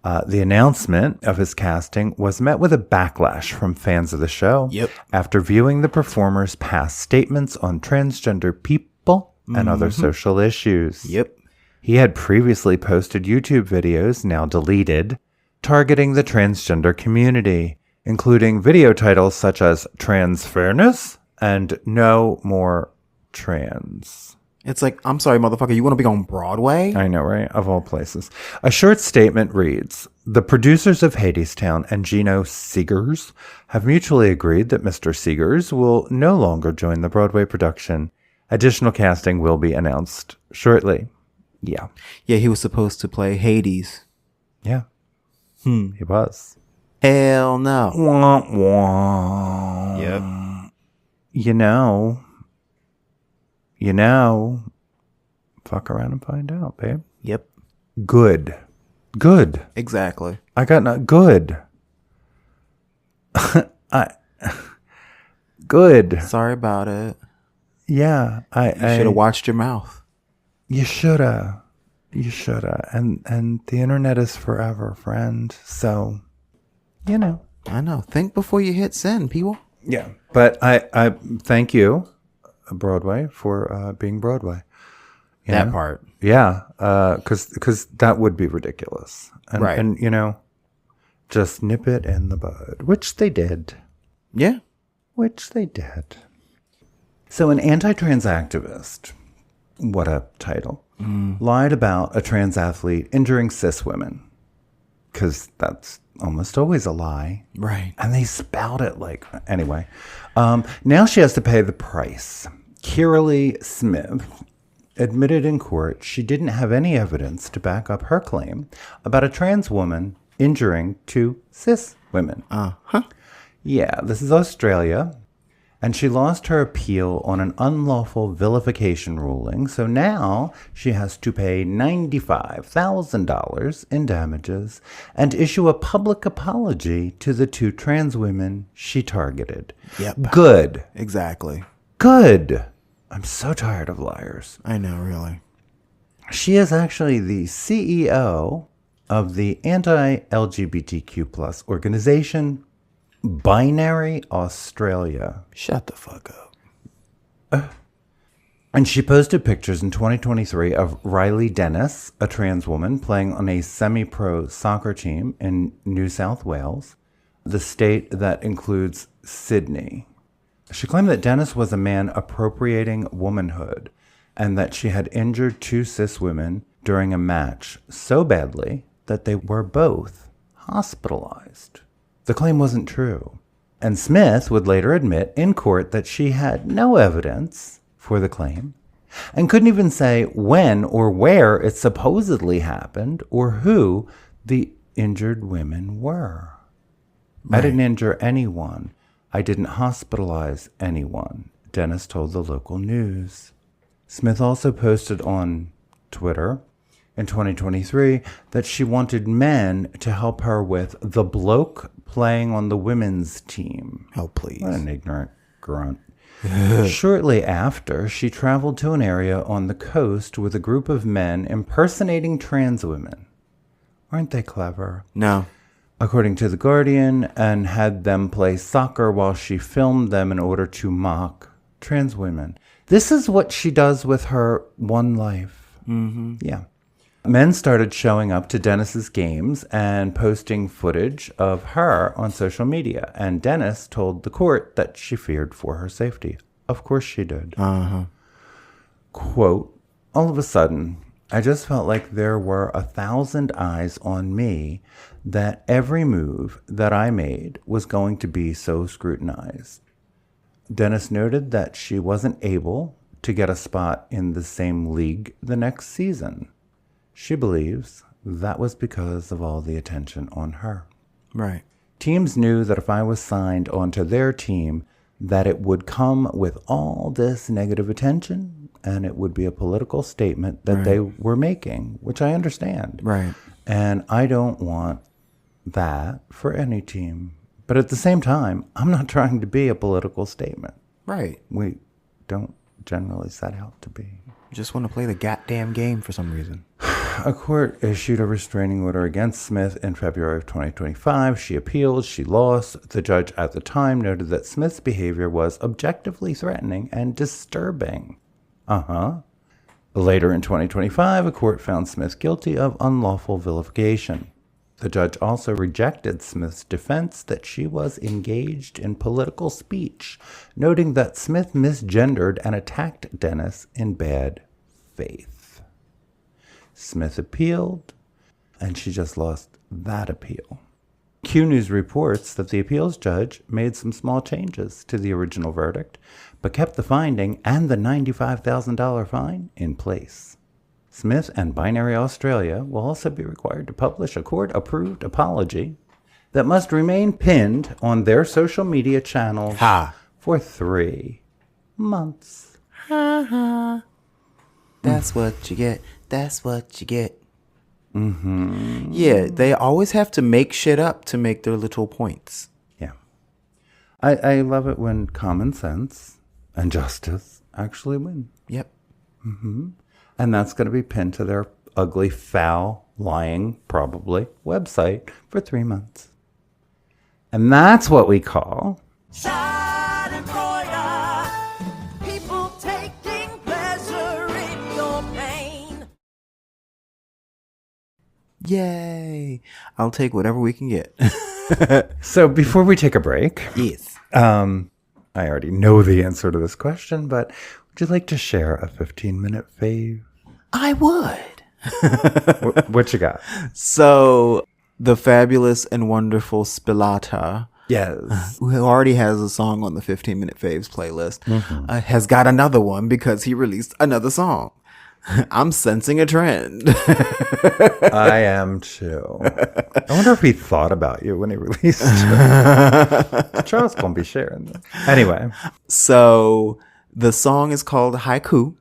The announcement of his casting was met with a backlash from fans of the show. Yep. After viewing the performer's past statements on transgender people and other social issues. Yep. He had previously posted YouTube videos, now deleted, targeting the transgender community, including video titles such as Trans Fairness and No More Trans. It's like, I'm sorry, motherfucker, you want to be on Broadway? I know, right? Of all places. A short statement reads, the producers of Hadestown and Gino Seegers have mutually agreed that Mr. Seegers will no longer join the Broadway production. Additional casting will be announced shortly. Yeah. Yeah, he was supposed to play Hades. Yeah. He was. Hell no. Wah, wah. Yep. You know, fuck around and find out, babe. Yep. Good. Exactly. I got not good. Good. Sorry about it. Yeah. You should have watched your mouth. You shoulda. And the internet is forever, friend. So, I know. Think before you hit send, people. Yeah. But I thank you, Broadway, for being Broadway. You That know? part. Yeah. Because that would be ridiculous. And, Right. And, just nip it in the bud, which they did. Yeah. So an anti-trans activist, what a title, lied about a trans athlete injuring cis women. Because that's almost always a lie. Right. And they spout it like, anyway. Now she has to pay the price. Kiralee Smith admitted in court she didn't have any evidence to back up her claim about a trans woman injuring two cis women. Yeah, this is Australia. And she lost her appeal on an unlawful vilification ruling, so now she has to pay $95,000 in damages and issue a public apology to the two trans women she targeted. Yep. Good. Exactly. Good. I'm so tired of liars. I know, really. She is actually the CEO of the anti-LGBTQ plus organization Binary Australia. Shut the fuck up. And she posted pictures in 2023 of Riley Dennis, a trans woman playing on a semi-pro soccer team in New South Wales, the state that includes Sydney. She claimed that Dennis was a man appropriating womanhood and that she had injured two cis women during a match so badly that they were both hospitalized. The claim wasn't true, and Smith would later admit in court that she had no evidence for the claim and couldn't even say when or where it supposedly happened or who the injured women were. Right. I didn't injure anyone. I didn't hospitalize anyone, Dennis told the local news. Smith also posted on Twitter in 2023 that she wanted men to help her with the bloke playing on the women's team. Oh, please. What an ignorant grunt. Shortly after, she traveled to an area on the coast with a group of men impersonating trans women. Aren't they clever? No. According to The Guardian, and had them play soccer while she filmed them in order to mock trans women. This is what she does with her one life. Mm-hmm. Yeah. Men started showing up to Dennis's games and posting footage of her on social media. And Dennis told the court that she feared for her safety. Of course she did. Uh-huh. Quote, all of a sudden, I just felt like there were 1,000 eyes on me, that every move that I made was going to be so scrutinized. Dennis noted that she wasn't able to get a spot in the same league the next season. She believes that was because of all the attention on her. Right. Teams knew that if I was signed onto their team, that it would come with all this negative attention and it would be a political statement that they were making, which I understand. Right. And I don't want that for any team. But at the same time, I'm not trying to be a political statement. Right. We don't generally set out to be. Just want to play the goddamn game for some reason. A court issued a restraining order against Smith in February of 2025. She appealed. She lost. The judge at the time noted that Smith's behavior was objectively threatening and disturbing. Later in 2025, a court found Smith guilty of unlawful vilification. The judge also rejected Smith's defense that she was engaged in political speech, noting that Smith misgendered and attacked Dennis in bad faith. Smith appealed, and she just lost that appeal. Q News reports that the appeals judge made some small changes to the original verdict, but kept the finding and the $95,000 fine in place. Smith and Binary Australia will also be required to publish a court-approved apology that must remain pinned on their social media channels for 3 months. That's what you get. That's what you get. Mm-hmm. Yeah, they always have to make shit up to make their little points. Yeah. I love it when common sense and justice actually win. Yep. Mm-hmm. And that's going to be pinned to their ugly, foul, lying, probably, website for 3 months. And that's what we call... Schadenfreude. People taking pleasure in your pain. Yay. I'll take whatever we can get. So before we take a break... Yes. I already know the answer to this question, but would you like to share a 15-minute fave? I would. What you got? So, the fabulous and wonderful Spilata, Yes. who already has a song on the 15-minute faves playlist, has got another one because he released another song. I'm sensing a trend. I am too. I wonder if he thought about you when he released it. Charles gonna be sharing this. Anyway. So, the song is called Haiku.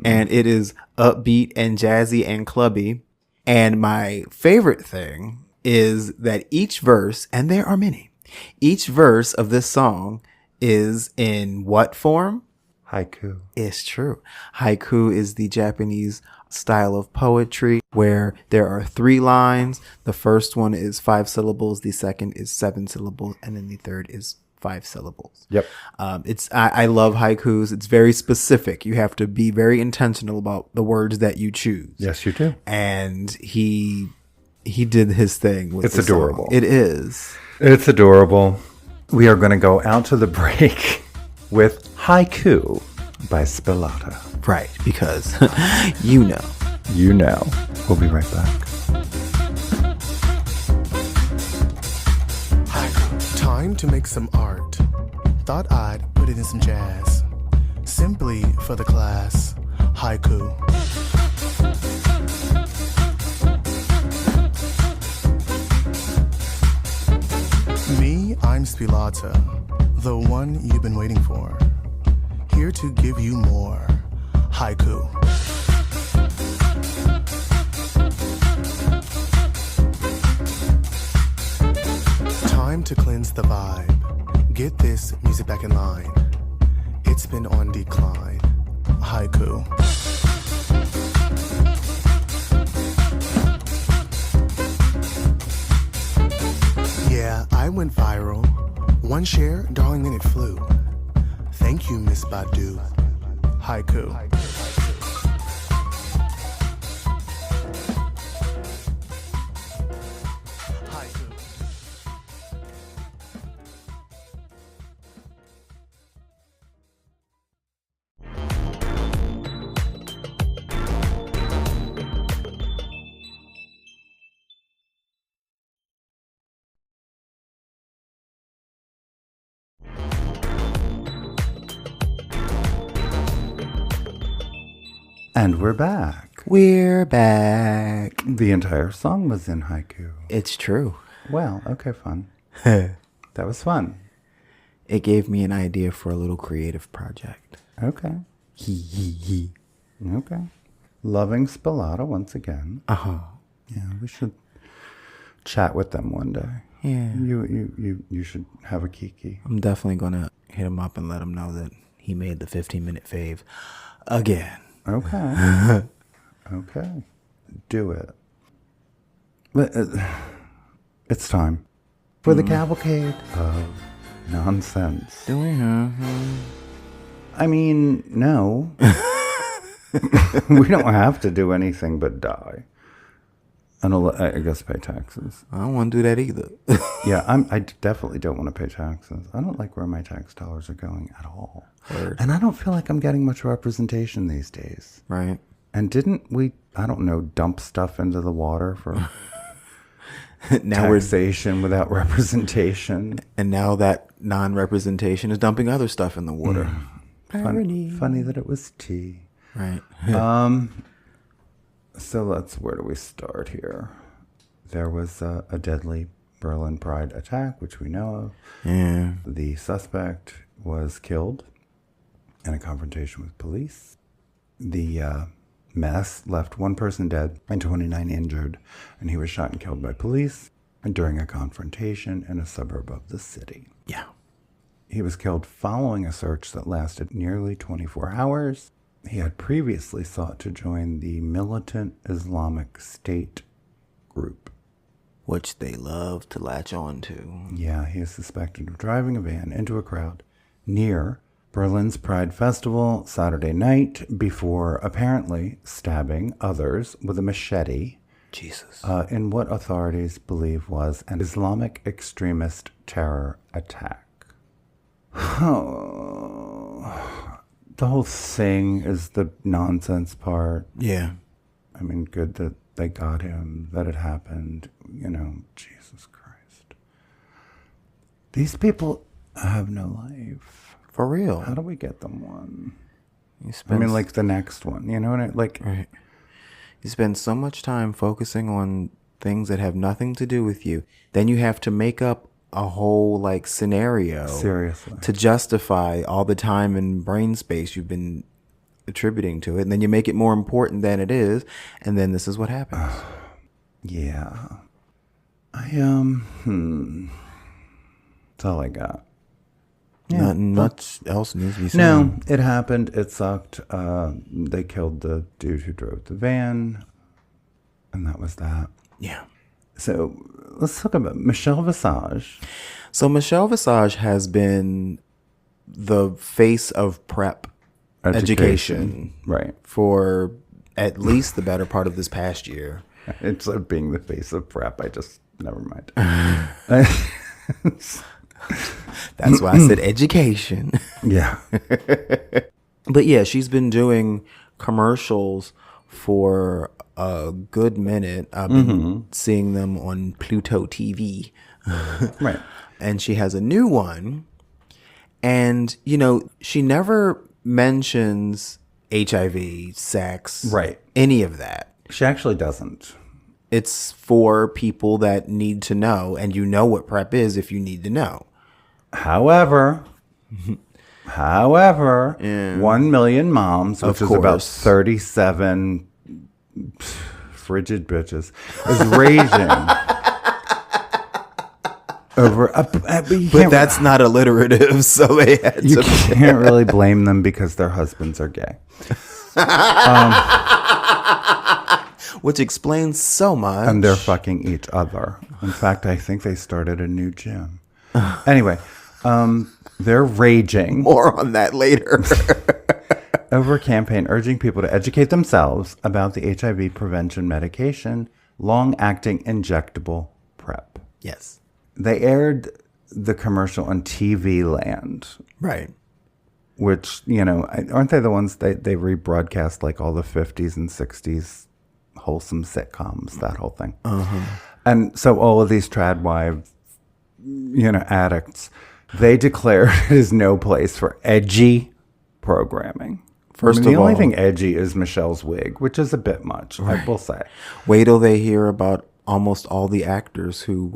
And it is upbeat and jazzy and clubby. And my favorite thing is that each verse, and there are many, each verse of this song is in what form? Haiku. It's true. Haiku is the Japanese style of poetry where there are 3 lines. The first one is 5 syllables. The second is 7 syllables. And then the third is 5 syllables. Yep. I love haikus. It's very specific. You have to be very intentional about the words that you choose. Yes, you do. And he did his thing with It's the song. adorable. It is. It's adorable. We are going to go out to the break with Haiku by Spilata. Right, because you know. You know. We'll be right back. Time to make some art. Thought I'd put it in some jazz. Simply for the class. Haiku. Me, I'm Spilata, the one you've been waiting for. Here to give you more. Haiku. Time to cleanse the vibe. Get this music back in line. It's been on decline. Haiku. Yeah, I went viral. One share, darling, then it flew. Thank you, Miss Badu. Haiku. And we're back. We're back. The entire song was in haiku. It's true. Well, okay, fun. That was fun. It gave me an idea for a little creative project. Okay. Okay. Loving Spillata once again. Uh-huh. Yeah, we should chat with them one day. Yeah. You should have a kiki. I'm definitely going to hit him up and let him know that he made the 15-minute fave again. Okay. Okay. Do it. But, it's time for the cavalcade of nonsense. Do we have I mean, no. We don't have to do anything but die. And I guess pay taxes. I don't want to do that either. Yeah, I definitely don't want to pay taxes. I don't like where my tax dollars are going at all. Word. And I don't feel like I'm getting much representation these days. Right. And didn't we, I don't know, dump stuff into the water for Now taxation without representation? And now that non-representation is dumping other stuff in the water. Funny that it was tea. Right. So where do we start here? There was a deadly Berlin Pride attack, which we know of. Yeah. The suspect was killed in a confrontation with police. The mess left one person dead and 29 injured, and he was shot and killed by police during a confrontation in a suburb of the city. Yeah. He was killed following a search that lasted nearly 24 hours. He had previously sought to join the militant Islamic State group, Which they love to latch on to. Yeah, he is suspected of driving a van into a crowd near Berlin's Pride Festival Saturday night before apparently stabbing others with a machete. Jesus. In what authorities believe was an Islamic extremist terror attack. The whole thing is the nonsense part. Yeah. I mean, good that they got him, that it happened. You know, Jesus Christ. These people have no life. For real. How do we get them one? You I spend, mean, like the next one. You know what I like? right. You spend so much time focusing on things that have nothing to do with you. Then you have to make up a whole like scenario. Seriously. To justify all the time and brain space you've been attributing to it. And then you make it more important than it is. And then this is what happens. Yeah. That's all I got. Yeah. Nothing much else needs to be said. No, it happened. It sucked. They killed the dude who drove the van. And that was that. Yeah. So let's talk about Michelle Visage. So Michelle Visage has been the face of prep education Right. for at least the better part of this past year. It's like being the face of prep. Never mind. That's why I said education. Yeah. But yeah, she's been doing commercials for a good minute. I've been seeing them on Pluto TV. Right. And she has a new one. And, you know, she never mentions HIV, sex, Right. any of that. She actually doesn't. It's for people that need to know. And you know what PrEP is if you need to know. However, However, Yeah. 1 million moms, which is about course. 37 frigid bitches, is raging over. But that's not alliterative, so they had You to. can't really blame them because their husbands are gay. Which explains so much. And they're fucking each other. In fact, I think they started a new gym. Anyway, they're raging More on that later. over a campaign urging people to educate themselves about the HIV prevention medication, long-acting injectable PrEP. Yes. They aired the commercial on TV Land, Right. which, you know, aren't they the ones they rebroadcast like all the 50s and 60s wholesome sitcoms, that whole thing. And so all of these trad wives, you know, addicts, they declared it is no place for edgy programming. First the of only all- thing edgy is Michelle's wig, which is a bit much, I will say. Wait till they hear about almost all the actors who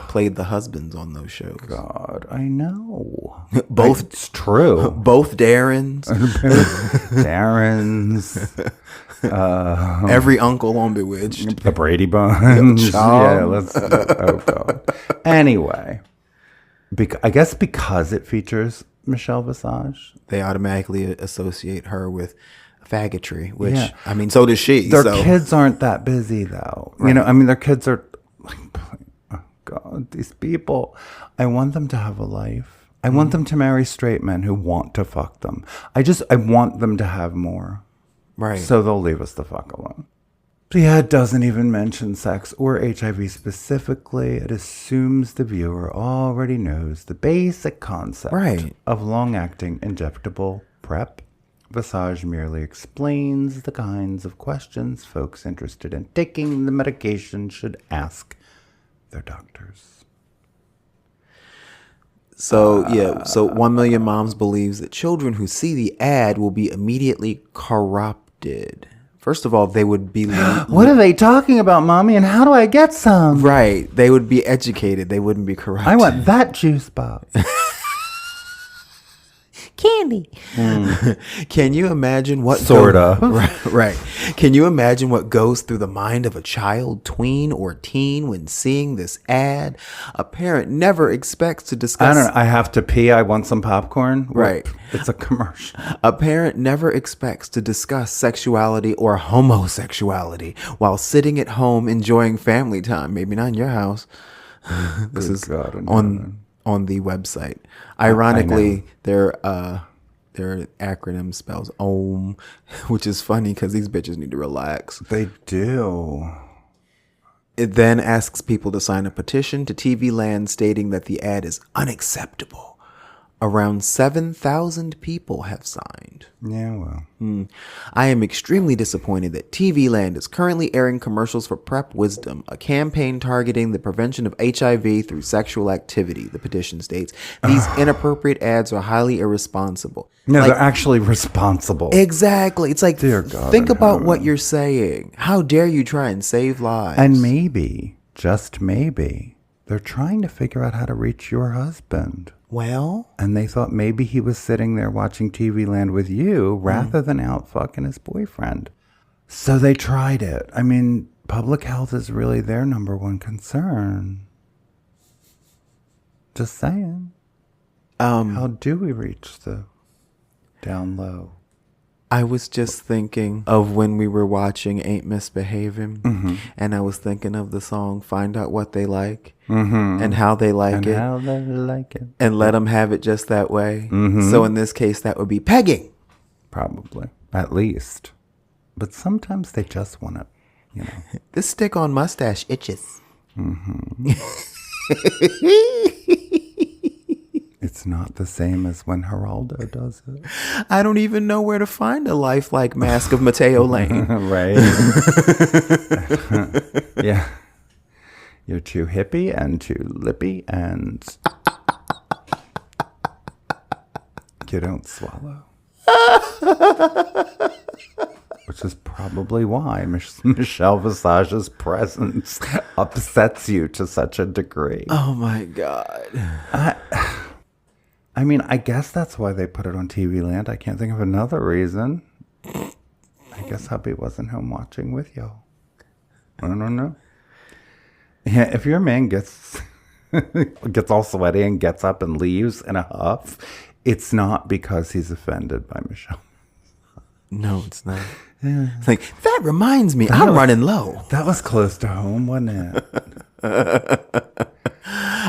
played the husbands on those shows. God, I know. Both- It's true. Both Darrens, Darren's, every uncle on Bewitched. the Brady Bunch. Child. Yeah, let's. Oh God. Anyway, I guess because it features Michelle Visage, They automatically associate her with faggotry, which, Yeah. I mean, so does she. their so. kids aren't that busy though. You know, I mean, their kids are. Like, oh God, these people. I want them to have a life. I want them to marry straight men who want to fuck them. I want them to have more. Right. So they'll leave us the fuck alone. So yeah, it doesn't even mention sex or HIV specifically. It assumes the viewer already knows the basic concept Right. of long-acting injectable PrEP. Visage merely explains the kinds of questions folks interested in taking the medication should ask their doctors. So, yeah. So 1 million moms believes that children who see the ad will be immediately corrupted. First of all, they would be What are they talking about, Mommy, and how do I get some? right. They would be educated. They wouldn't be corrupted. I want that juice box. Candy. Can you imagine what Sorta. Right. Can you imagine what goes through the mind of a child, tween, or teen when seeing this ad? A parent never expects to discuss. I don't know. I have to pee. I want some popcorn. Right. It's a commercial. A parent never expects to discuss sexuality or homosexuality while sitting at home enjoying family time. Maybe not in your house. This is God in on the website. Ironically, their acronym spells OM, which is funny because these bitches need to relax. They do. It then asks people to sign a petition to TV Land stating that the ad is unacceptable. Around 7,000 people have signed. Yeah, well. I am extremely disappointed that TV Land is currently airing commercials for PrEP Wisdom, a campaign targeting the prevention of HIV through sexual activity, the petition states. These inappropriate ads are highly irresponsible. No, Like, they're actually responsible. exactly. It's like, Dear God think in about heaven. what you're saying. How dare you try and save lives? And maybe, just maybe, they're trying to figure out how to reach your husband. well, And they thought maybe he was sitting there watching TV Land with you rather than out fucking his boyfriend. So they tried it. I mean, public health is really their number one concern. Just saying. How do we reach the down low? I was just thinking of when we were watching Ain't Misbehaving, and I was thinking of the song Find Out What They Like and how they like And it, how they like it. and let them have it just that way. So in this case, that would be pegging. Probably. At least. But sometimes they just want to, you know. This stick-on mustache itches. It's not the same as when Geraldo does it. I don't even know where to find a lifelike mask of Mateo Lane. Right. Yeah. You're too hippie and too lippy and you don't swallow. Which is probably why Michelle Visage's presence upsets you to such a degree. Oh my God. I mean, I guess that's why they put it on TV Land. I can't think of another reason. I guess hubby wasn't home watching with y'all. I don't know. Yeah, if your man gets all sweaty and gets up and leaves in a huff, it's not because he's offended by Michelle. No, it's not. Yeah. It's like, that reminds me, I'm running low. That was close to home, wasn't it?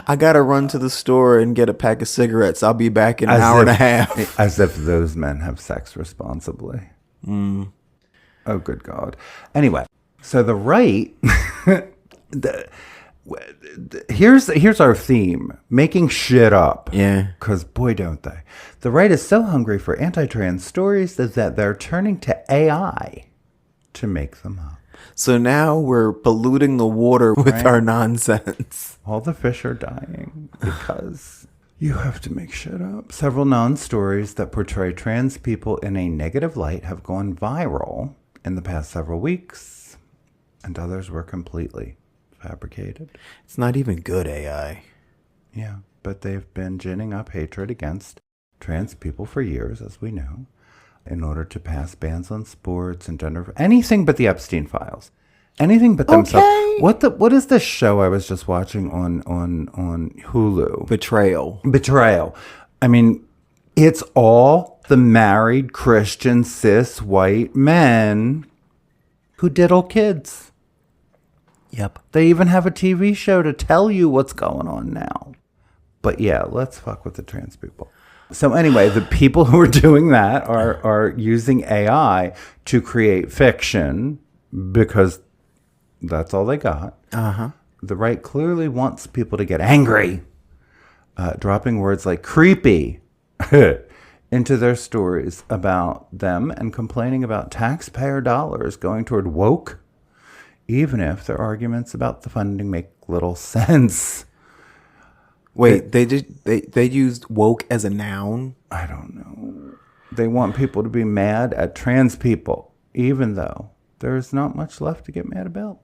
I got to run to the store and get a pack of cigarettes. I'll be back in an hour and a half. As if those men have sex responsibly. Oh, good God. Anyway, so the right... Here's our theme: making shit up. Yeah. Because boy, don't they. The right is so hungry for anti-trans stories that they're turning to AI to make them up. So now we're polluting the water with our nonsense. All the fish are dying because you have to make shit up. Several non-stories that portray trans people in a negative light have gone viral in the past several weeks, and others were completely fabricated. It's not even good AI. Yeah, but they've been ginning up hatred against trans people for years, as we know, in order to pass bans on sports and gender, anything but the Epstein files, anything but themselves. Okay. What is this show I was just watching on Hulu? Betrayal. I mean, it's all the married Christian cis white men who diddle kids. Yep. They even have a TV show to tell you what's going on now. But yeah, let's fuck with the trans people. So anyway, the people who are doing that are using AI to create fiction because that's all they got. Uh-huh. The right clearly wants people to get angry, dropping words like creepy into their stories about them and complaining about taxpayer dollars going toward woke, even if their arguments about the funding make little sense. Wait, they used woke as a noun? I don't know. They want people to be mad at trans people, even though there's not much left to get mad about.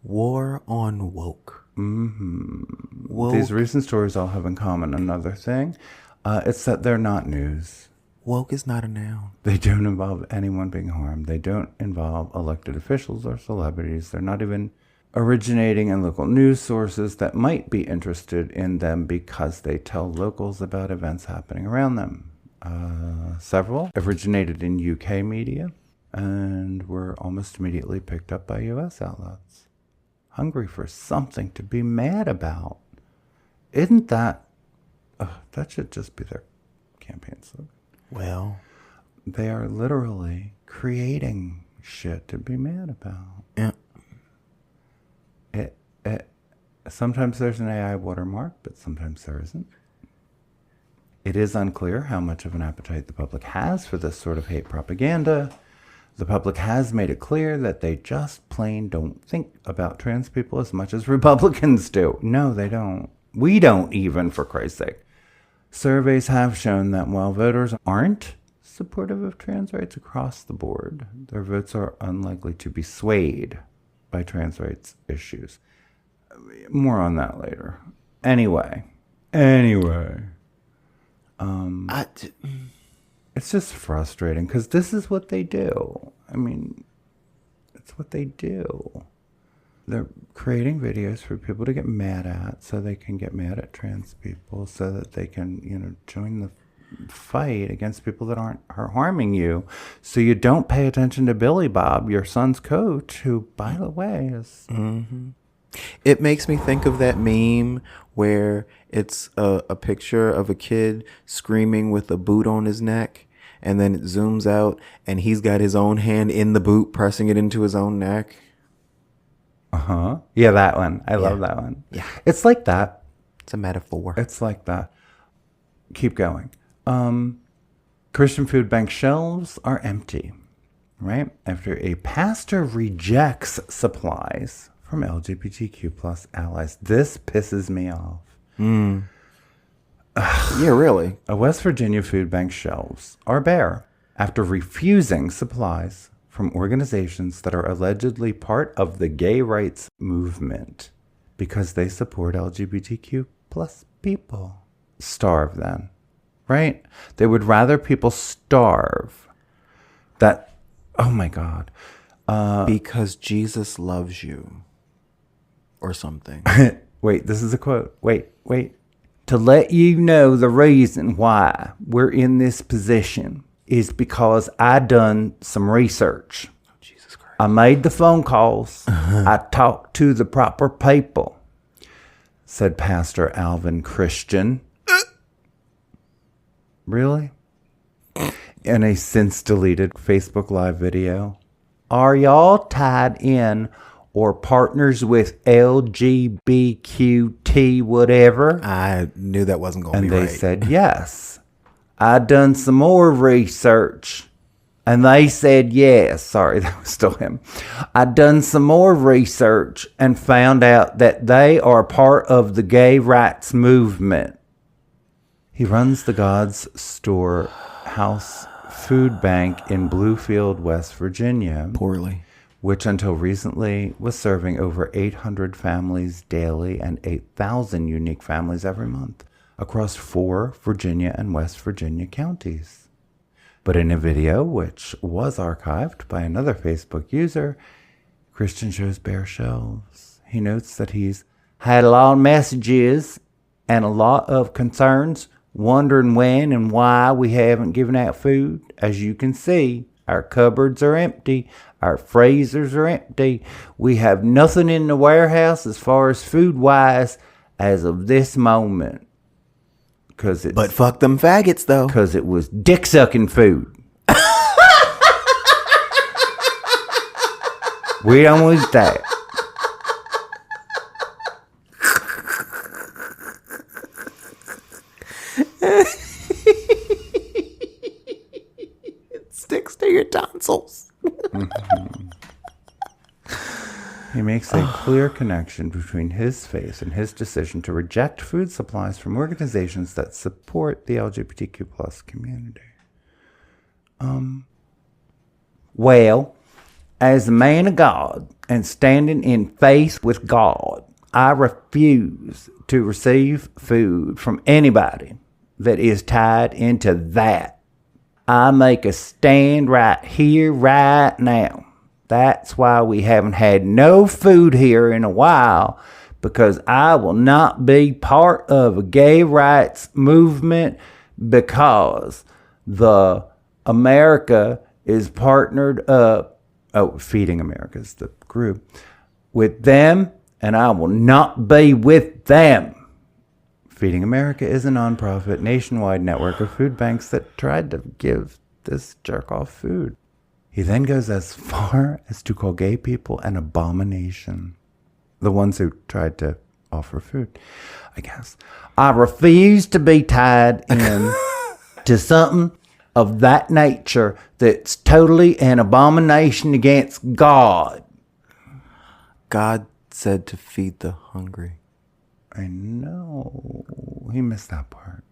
War on woke. Mm-hmm. Woke. These recent stories all have in common another thing. It's that they're not news. Woke is not a noun. They don't involve anyone being harmed. They don't involve elected officials or celebrities. They're not even originating in local news sources that might be interested in them because they tell locals about events happening around them. Several originated in UK media and were almost immediately picked up by US outlets. Hungry for something to be mad about. Isn't that... that should just be their campaign slogan. Well, they are literally creating shit to be mad about. Yeah. Sometimes there's an AI watermark, but sometimes there isn't. It is unclear how much of an appetite the public has for this sort of hate propaganda. The public has made it clear that they just plain don't think about trans people as much as Republicans do. No, they don't. We don't even, for Christ's sake. Surveys have shown that while voters aren't supportive of trans rights across the board, their votes are unlikely to be swayed by trans rights issues. More on that later. Anyway. It's just frustrating because this is what they do. I mean, it's what they do. They're creating videos for people to get mad at so they can get mad at trans people so that they can, join the fight against people that are harming you. So you don't pay attention to Billy Bob, your son's coach, who, by the way, is... Mm-hmm. It makes me think of that meme where it's a picture of a kid screaming with a boot on his neck, and then it zooms out, and he's got his own hand in the boot, pressing it into his own neck. Uh-huh. Yeah, that one. I love that one. Yeah. It's like that. It's a metaphor. It's like that. Keep going. Christian food bank shelves are empty, right? After a pastor rejects supplies from LGBTQ plus allies. This pisses me off. Yeah, really. A West Virginia food bank shelves are bare after refusing supplies from organizations that are allegedly part of the gay rights movement because they support LGBTQ plus people. Starve then. right? They would rather people starve. Oh my God. Because Jesus loves you. Or something. Wait, this is a quote. Wait. To let you know the reason why we're in this position is because I done some research. Oh, Jesus Christ. I made the phone calls. I talked to the proper people, said Pastor Alvin Christian. Really? In a since deleted Facebook Live video. Are y'all tied in or partners with LGBTQT whatever? I knew that wasn't going to be And right. they said yes. I done some more research. And they said yes. Sorry, that was still him. I done some more research and found out that they are part of the gay rights movement. He runs the God's Store House Food Bank in Bluefield, West Virginia. Poorly. Which until recently was serving over 800 families daily and 8,000 unique families every month across 4 Virginia and West Virginia counties. But in a video, which was archived by another Facebook user, Christian shows bare shelves. He notes that he's had a lot of messages and a lot of concerns, wondering when and why we haven't given out food. As you can see, our cupboards are empty. Our freezers are empty. We have nothing in the warehouse as far as food-wise as of this moment. But fuck them faggots, though. Because it was dick-sucking food. We don't want that. It sticks to your tonsils. He makes a clear connection between his faith and his decision to reject food supplies from organizations that support the LGBTQ plus community. Well, as a man of God and standing in faith with God, I refuse to receive food from anybody that is tied into that. I make a stand right here, right now. That's why we haven't had no food here in a while, because I will not be part of a gay rights movement, because the America is partnered up, Feeding America is the group, with them, and I will not be with them. Feeding America is a nonprofit nationwide network of food banks that tried to give this jerk-off food. He then goes as far as to call gay people an abomination. The ones who tried to offer food, I guess. I refuse to be tied in to something of that nature that's totally an abomination against God. God said to feed the hungry. I know. He missed that part.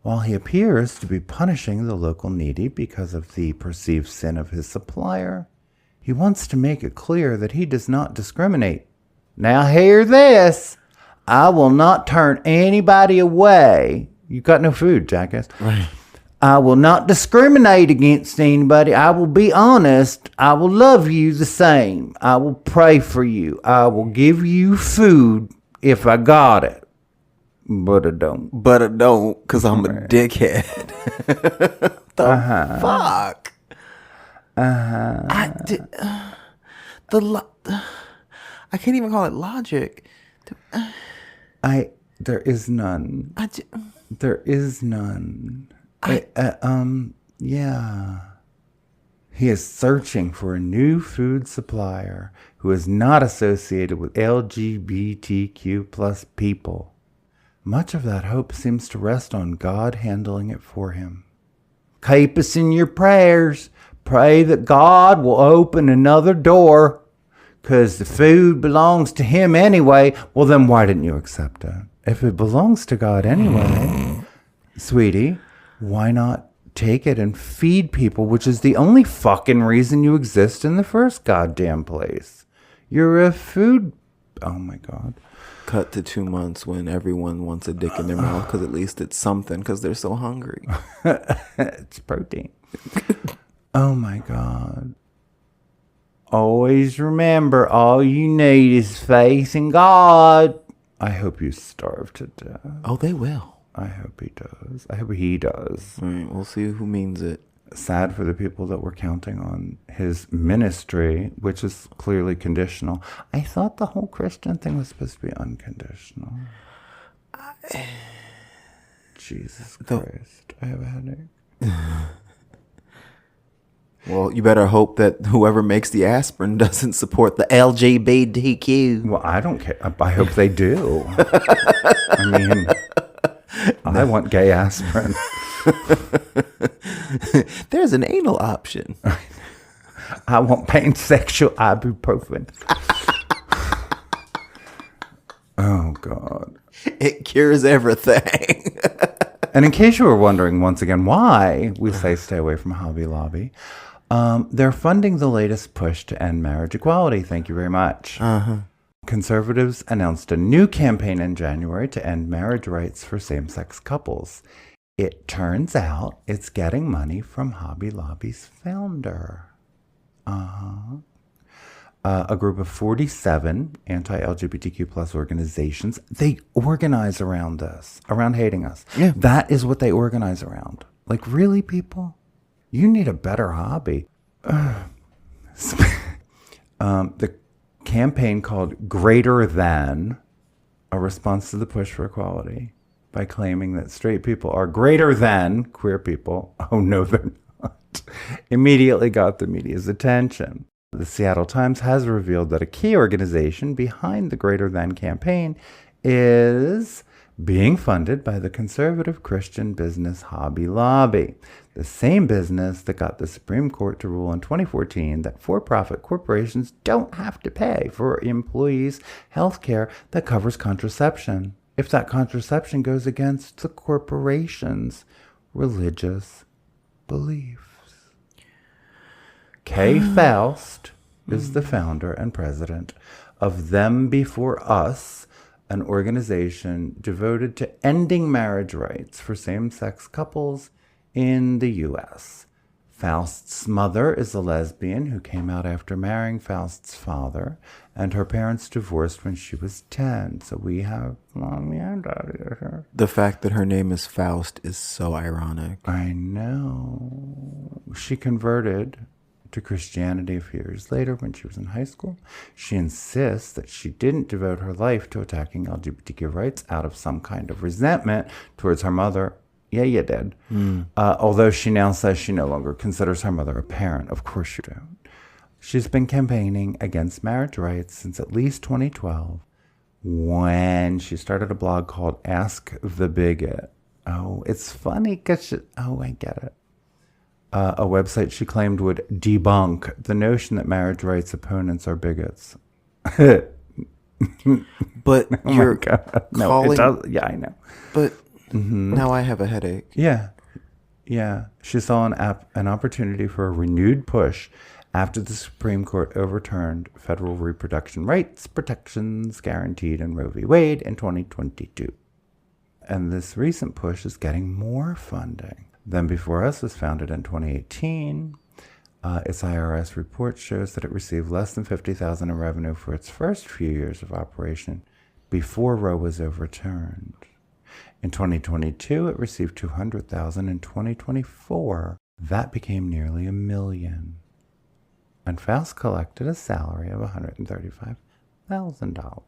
While he appears to be punishing the local needy because of the perceived sin of his supplier, he wants to make it clear that he does not discriminate. Now hear this. I will not turn anybody away. You got no food, jackass. Right. I will not discriminate against anybody. I will be honest. I will love you the same. I will pray for you. I will give you food if I got it. But I don't. But I don't, because I'm a dickhead. Fuck? I can't even call it logic. There is none. There is none. Yeah. He is searching for a new food supplier who is not associated with LGBTQ plus people. Much of that hope seems to rest on God handling it for him. Keep us in your prayers. Pray that God will open another door, because the food belongs to him anyway. Well, then why didn't you accept it? If it belongs to God anyway, sweetie, why not take it and feed people, which is the only fucking reason you exist in the first goddamn place? You're a food Oh my God. Cut to 2 months when everyone wants a dick in their mouth because at least it's something because they're so hungry. It's protein. Oh my God. Always remember, all you need is faith in God. I hope you starve to death. Oh, they will. I hope he does. I hope he does. All right, we'll see who means it. Sad for the people that were counting on his ministry, which is clearly conditional. I thought the whole Christian thing was supposed to be unconditional. Jesus Christ. I have a headache. Well, you better hope that whoever makes the aspirin doesn't support the LGBTQ. Well, I don't care. I hope they do. I mean, I want gay aspirin. There's an anal option. I want pansexual ibuprofen. Oh, God. It cures everything. And in case you were wondering once again why we say stay away from Hobby Lobby, they're funding the latest push to end marriage equality. Thank you very much. Conservatives announced a new campaign in January to end marriage rights for same-sex couples. It turns out it's getting money from Hobby Lobby's founder. A group of 47 anti-LGBTQ plus organizations. They organize around this, around hating us. Yeah. That is what they organize around. Like, really, people? You need a better hobby. The campaign called Greater Than, a response to the push for equality, by claiming that straight people are greater than queer people. Oh, no, they're not. Immediately got the media's attention. The Seattle Times has revealed that a key organization behind the Greater Than campaign is being funded by the conservative Christian business Hobby Lobby, the same business that got the Supreme Court to rule in 2014 that for-profit corporations don't have to pay for employees' health care that covers contraception if that contraception goes against the corporation's religious beliefs. Kay Faust is the founder and president of Them Before Us, an organization devoted to ending marriage rights for same-sex couples in the U.S. Faust's mother is a lesbian who came out after marrying Faust's father, and her parents divorced when she was 10. So we have mommy and daddy here. The fact that her name is Faust is so ironic. I know. She converted to Christianity a few years later when she was in high school. She insists that she didn't devote her life to attacking LGBTQ rights out of some kind of resentment towards her mother. Yeah, you did. Although she now says she no longer considers her mother a parent. Of course you don't. She's been campaigning against marriage rights since at least 2012 when she started a blog called Ask the Bigot. Oh, it's funny because I get it. A website she claimed would debunk the notion that marriage rights opponents are bigots. But you're No, calling... it does. Yeah, I know. But now I have a headache. Yeah. She saw an opportunity for a renewed push after the Supreme Court overturned federal reproduction rights protections guaranteed in Roe v. Wade in 2022. And this recent push is getting more funding. Them Before Us was founded in 2018. Its IRS report shows that it received less than $50,000 in revenue for its first few years of operation before Roe was overturned. In 2022, it received $200,000. In 2024, that became nearly $1 million. And Faust collected a salary of $135,000.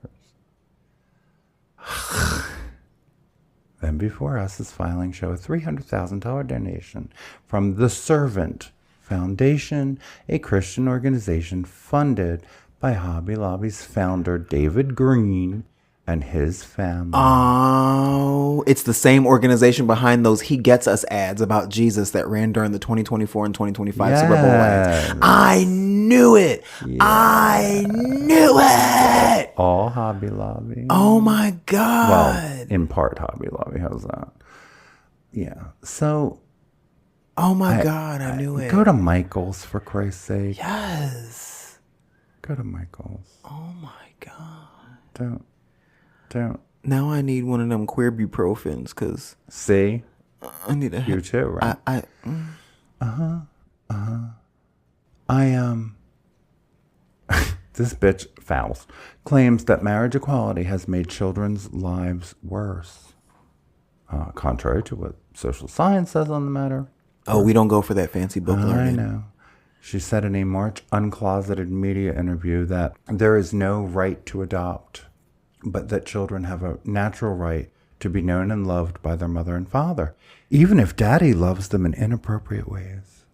Them Before Us's filings show a $300,000 donation from The Servant Foundation, a Christian organization funded by Hobby Lobby's founder, David Green, and his family. Oh, it's the same organization behind those He Gets Us ads about Jesus that ran during the 2024 and 2025 Super Bowl ads. I knew it. Yes. I knew it. All Hobby Lobby. Oh my God. Well, in part Hobby Lobby. How's that? Yeah. So. Oh my God, I knew it. Go to Michael's, for Christ's sake. Yes. Go to Michael's. Oh my God. Don't. Now I need one of them queer buprofens because See? I need a You too, right? This bitch, Fouls, claims that marriage equality has made children's lives worse. Contrary to what social science says on the matter. Oh, we don't go for that fancy book I learning. know. She said in a March uncloseted media interview that there is no right to adopt, but that children have a natural right to be known and loved by their mother and father, even if daddy loves them in inappropriate ways.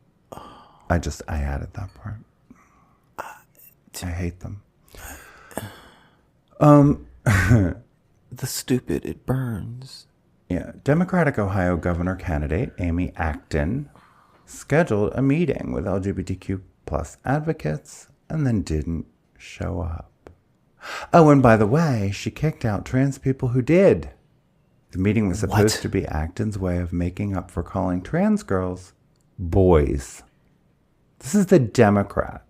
I added that part. I hate them. The stupid, it burns. Yeah. Democratic Ohio governor candidate Amy Acton scheduled a meeting with LGBTQ plus advocates and then didn't show up. Oh, and by the way, she kicked out trans people who did. The meeting was supposed to be Acton's way of making up for calling trans girls boys. This is the Democrat.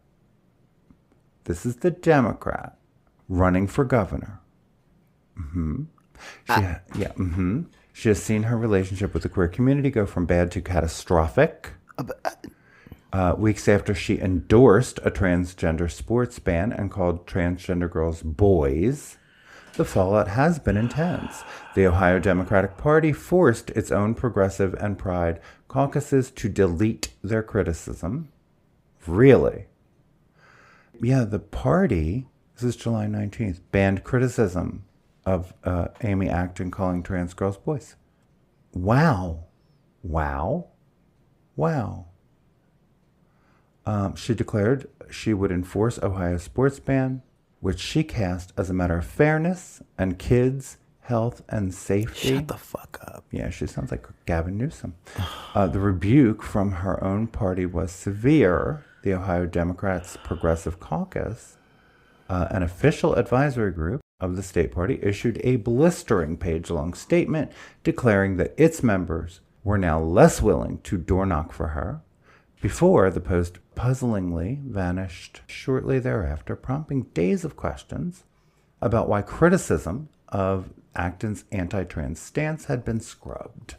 Running for governor. She has seen her relationship with the queer community go from bad to catastrophic. Weeks after she endorsed a transgender sports ban and called transgender girls boys, the fallout has been intense. The Ohio Democratic Party forced its own progressive and pride caucuses to delete their criticism. Really? Yeah, the party, this is July 19th, banned criticism of Amy Acton calling trans girls boys. Wow. She declared she would enforce Ohio's sports ban, which she cast as a matter of fairness and kids' health and safety. Shut the fuck up. Yeah, she sounds like Gavin Newsom. The rebuke from her own party was severe. The Ohio Democrats' Progressive Caucus, an official advisory group of the state party, issued a blistering page-long statement declaring that its members were now less willing to door knock for her, before the post puzzlingly vanished shortly thereafter, prompting days of questions about why criticism of Acton's anti-trans stance had been scrubbed.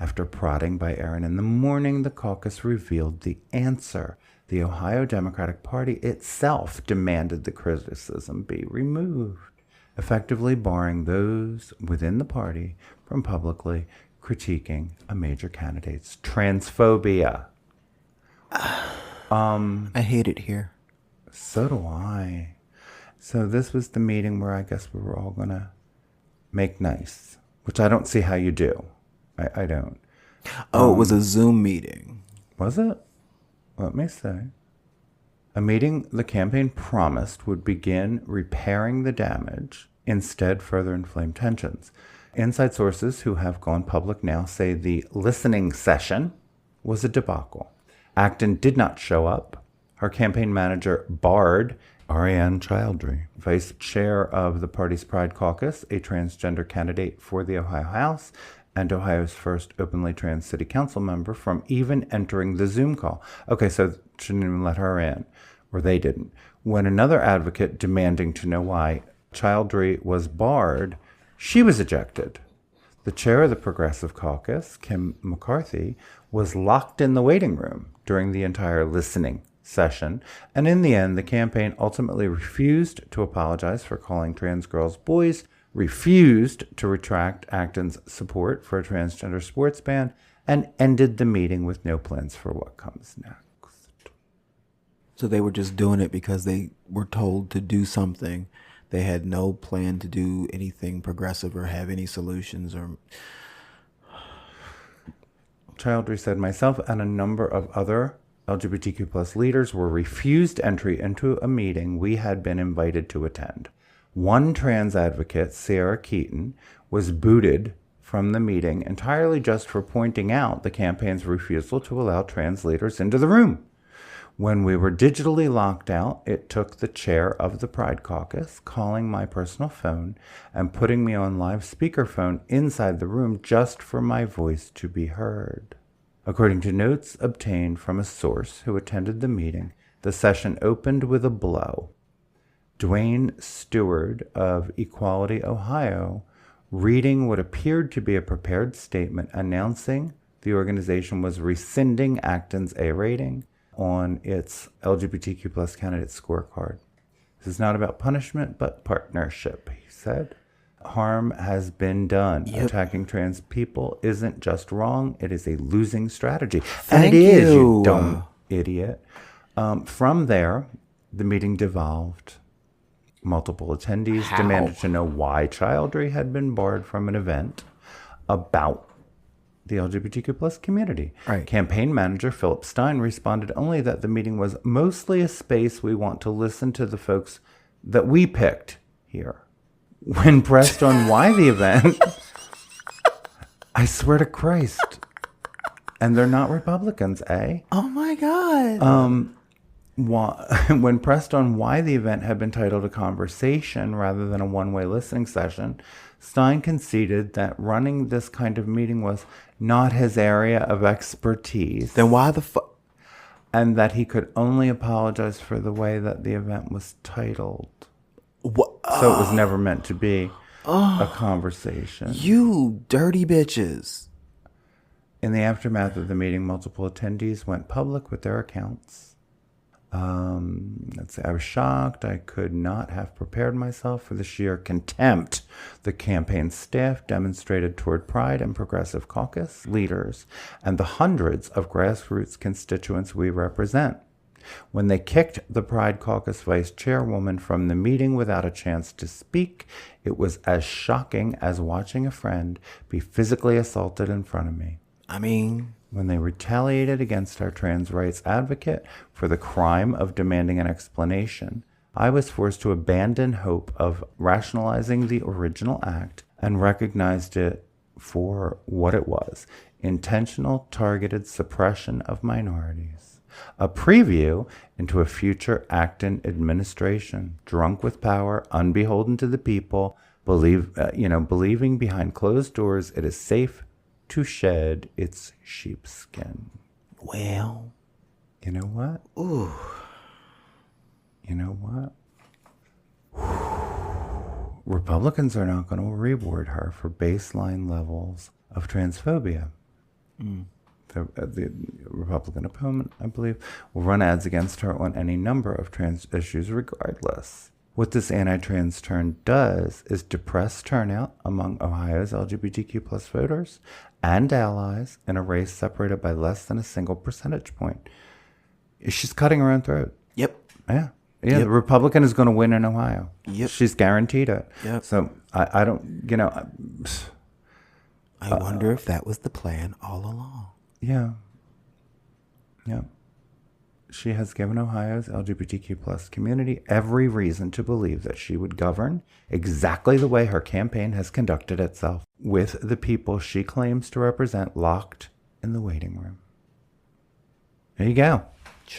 After prodding by Aaron in the morning, the caucus revealed the answer. The Ohio Democratic Party itself demanded the criticism be removed, effectively barring those within the party from publicly critiquing a major candidate's transphobia. I hate it here. So do I. So this was the meeting where I guess we were all going to make nice, which I don't see how you do. I don't. Oh, it was a Zoom meeting. Was it? Let me say. A meeting the campaign promised would begin repairing the damage, instead further inflame tensions. Inside sources who have gone public now say the listening session was a debacle. Acton did not show up. Her campaign manager barred Ariane Childry, vice chair of the party's Pride Caucus, a transgender candidate for the Ohio House, and Ohio's first openly trans city council member, from even entering the Zoom call. Okay, so she didn't even let her in, or they didn't. When another advocate demanding to know why Childry was barred, she was ejected. The chair of the Progressive Caucus, Kim McCarthy, was locked in the waiting room during the entire listening session, and in the end, the campaign ultimately refused to apologize for calling trans girls boys, refused to retract Acton's support for a transgender sports ban, and ended the meeting with no plans for what comes next. So they were just doing it because they were told to do something. They had no plan to do anything progressive or have any solutions. Or Childry said, myself and a number of other LGBTQ plus leaders were refused entry into a meeting we had been invited to attend. One trans advocate, Sarah Keaton, was booted from the meeting entirely just for pointing out the campaign's refusal to allow trans leaders into the room. When we were digitally locked out, it took the chair of the Pride Caucus calling my personal phone and putting me on live speakerphone inside the room just for my voice to be heard. According to notes obtained from a source who attended the meeting, the session opened with a blow. Dwayne Stewart of Equality, Ohio, reading what appeared to be a prepared statement announcing the organization was rescinding Acton's A rating on its LGBTQ plus candidate scorecard. This is not about punishment, but partnership, he said. Harm has been done. Yep. Attacking trans people isn't just wrong, it is a losing strategy. Thank and it is, you. you dumb idiot. From there, the meeting devolved. Multiple attendees demanded to know why Childry had been barred from an event about the LGBTQ plus community. Right. Campaign manager Philip Stein responded only that the meeting was mostly a space we want to listen to the folks that we picked here. When pressed on why the event, I swear to Christ, and they're not Republicans, eh? Oh my God. When pressed on why the event had been titled a conversation rather than a one-way listening session, Stein conceded that running this kind of meeting was not his area of expertise. Then why the fuck? And that he could only apologize for the way that the event was titled. What? So it was never meant to be a conversation. You dirty bitches. In the aftermath of the meeting, multiple attendees went public with their accounts. Let's say I was shocked. I could not have prepared myself for the sheer contempt the campaign staff demonstrated toward Pride and Progressive Caucus leaders and the hundreds of grassroots constituents we represent. When they kicked the Pride Caucus vice chairwoman from the meeting without a chance to speak, it was as shocking as watching a friend be physically assaulted in front of me. I mean, when they retaliated against our trans rights advocate for the crime of demanding an explanation, I was forced to abandon hope of rationalizing the original act and recognized it for what it was: intentional, targeted suppression of minorities. A preview into a future Acton administration, drunk with power, unbeholden to the people, believing behind closed doors it is safe to shed its sheepskin. well, You know what? ooh, You know what? Republicans are not going to reward her for baseline levels of transphobia. The Republican opponent, I believe, will run ads against her on any number of trans issues regardless. What this anti-trans turn does is depress turnout among Ohio's LGBTQ plus voters and allies in a race separated by less than a single percentage point. She's cutting her own throat. yep. Yeah. Yeah, Yep. The Republican is going to win in Ohio. Yep. She's guaranteed it. Yep. So I don't, I wonder if that was the plan all along. yeah. Yeah. She has given Ohio's LGBTQ plus community every reason to believe that she would govern exactly the way her campaign has conducted itself, with the people she claims to represent locked in the waiting room. There you go.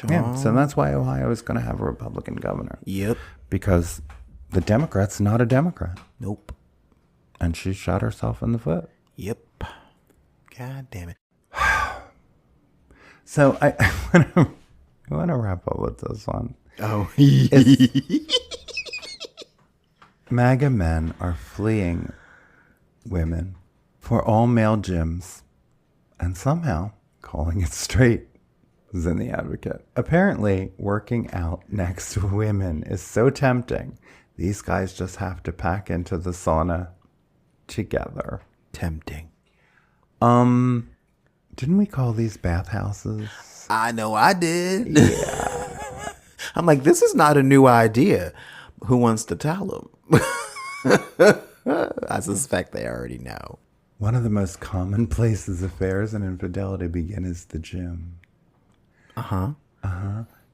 Yeah, so that's why Ohio is going to have a Republican governor. Yep. Because the Democrat's not a Democrat. Nope. And she shot herself in the foot. Yep. God damn it. So I want to wrap up with this one. Oh. MAGA men are fleeing women for all male gyms and somehow calling it straight. Is in the Advocate. Apparently, working out next to women is so tempting. These guys just have to pack into the sauna together. Tempting. Didn't we call these bathhouses? I know I did. Yeah. I'm like, this is not a new idea. Who wants to tell them? I suspect they already know. One of the most common places affairs and infidelity begin is the gym.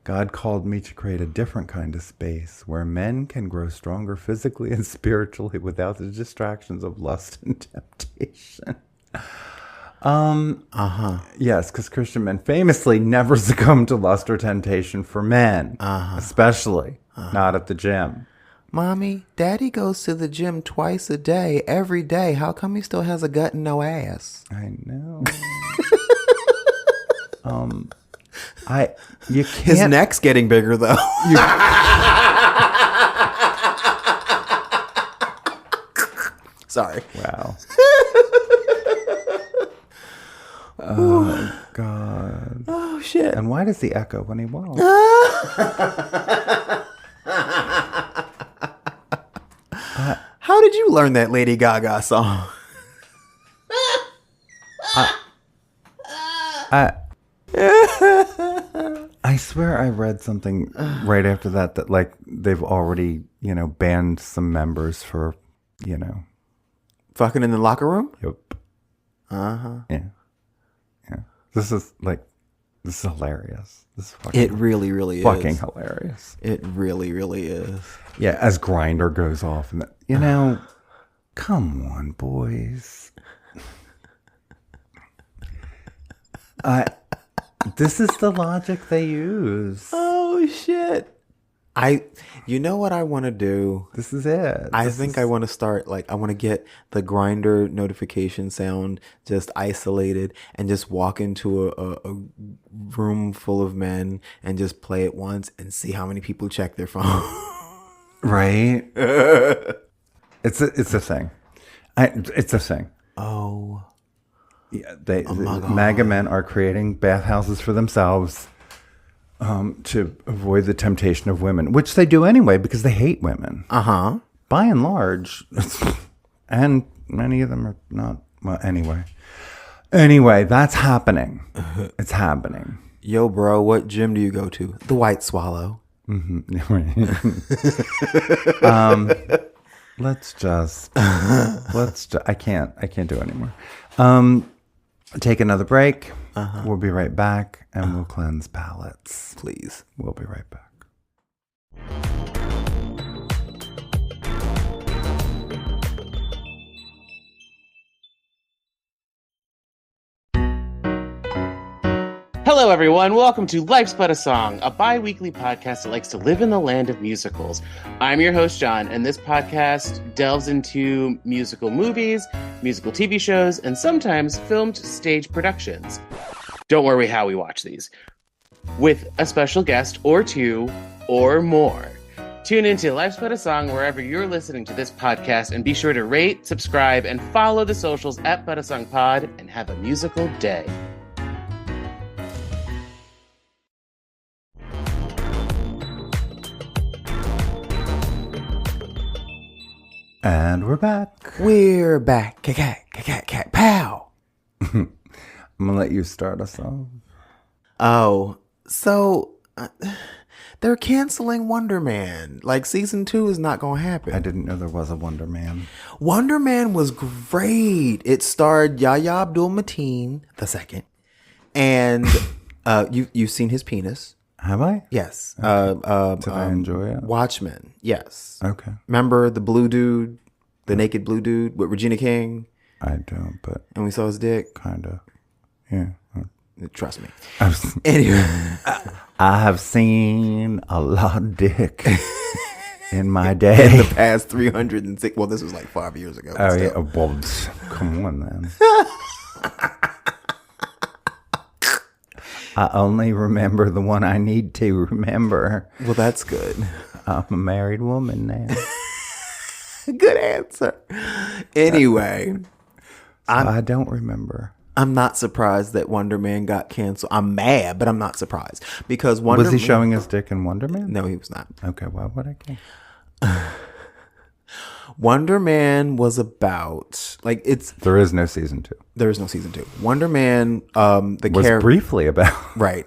God called me to create a different kind of space where men can grow stronger physically and spiritually without the distractions of lust and temptation. Yes, because Christian men famously never succumb to lust or temptation for men, especially not at the gym. Mommy, Daddy goes to the gym twice a day, every day. How come he still has a gut and no ass? I know. You can't. His neck's getting bigger, though. Sorry. Wow. Oh, God. Oh, shit. And why does he echo when he walks? How did you learn that Lady Gaga song? I swear I read something right after that like they've already, banned some members for, Fucking in the locker room? Yep. Uh-huh. Yeah. This is hilarious. This is fucking, It really, really is. fucking hilarious. It really, really is. Yeah, as Grinder goes off, and come on, boys. This is the logic they use. Oh, shit. You know what I want to do? This is it. I think I want to start, I want to get the Grinder notification sound just isolated and just walk into a room full of men and just play it once and see how many people check their phone. Right? It's a thing. It's a thing. Oh. Yeah, my God. MAGA men are creating bathhouses for themselves to avoid the temptation of women, which they do anyway because they hate women. Uh-huh. By and large. And many of them are not. Well, anyway. Anyway, that's happening. It's happening. Yo, bro, what gym do you go to? The White Swallow. Mm-hmm. I can't do it anymore. Take another break. We'll be right back and we'll cleanse palates. Please. We'll be right back. Hello, everyone. Welcome to Life's But a Song, a bi-weekly podcast that likes to live in the land of musicals. I'm your host, John, and this podcast delves into musical movies, musical TV shows, and sometimes filmed stage productions. Don't worry how we watch these. With a special guest or two or more. Tune into Life's But a Song wherever you're listening to this podcast, and be sure to rate, subscribe, and follow the socials at But a Song Pod, and have a musical day. And we're back. We're back. Cat, pow. I'm going to let you start us off. Oh, so they're canceling Wonder Man. Season 2 is not going to happen. I didn't know there was a Wonder Man. Wonder Man was great. It starred Yahya Abdul-Mateen II. And you've seen his penis. Have I? Yes. Okay. Did I enjoy it? Watchmen. Yes. Okay. Remember the blue dude, the naked blue dude with Regina King? I don't, but And we saw his dick? kind of. Yeah. Trust me. I've, Anyway. I have seen a lot of dick in my In day. the past 306. Well, this was 5 years ago. Oh, still. yeah. Well, come on, then. I only remember the one I need to remember. Well, that's good. I'm a married woman now. Good answer. Anyway, So I don't remember. I'm not surprised that Wonder Man got canceled. I'm mad, but I'm not surprised because Wonder Was he Man, showing his dick in Wonder Man? No, he was not. Okay, why would I care? Wonder Man was about There is no season 2. there is no season 2. Wonder Man, the Was character briefly about. right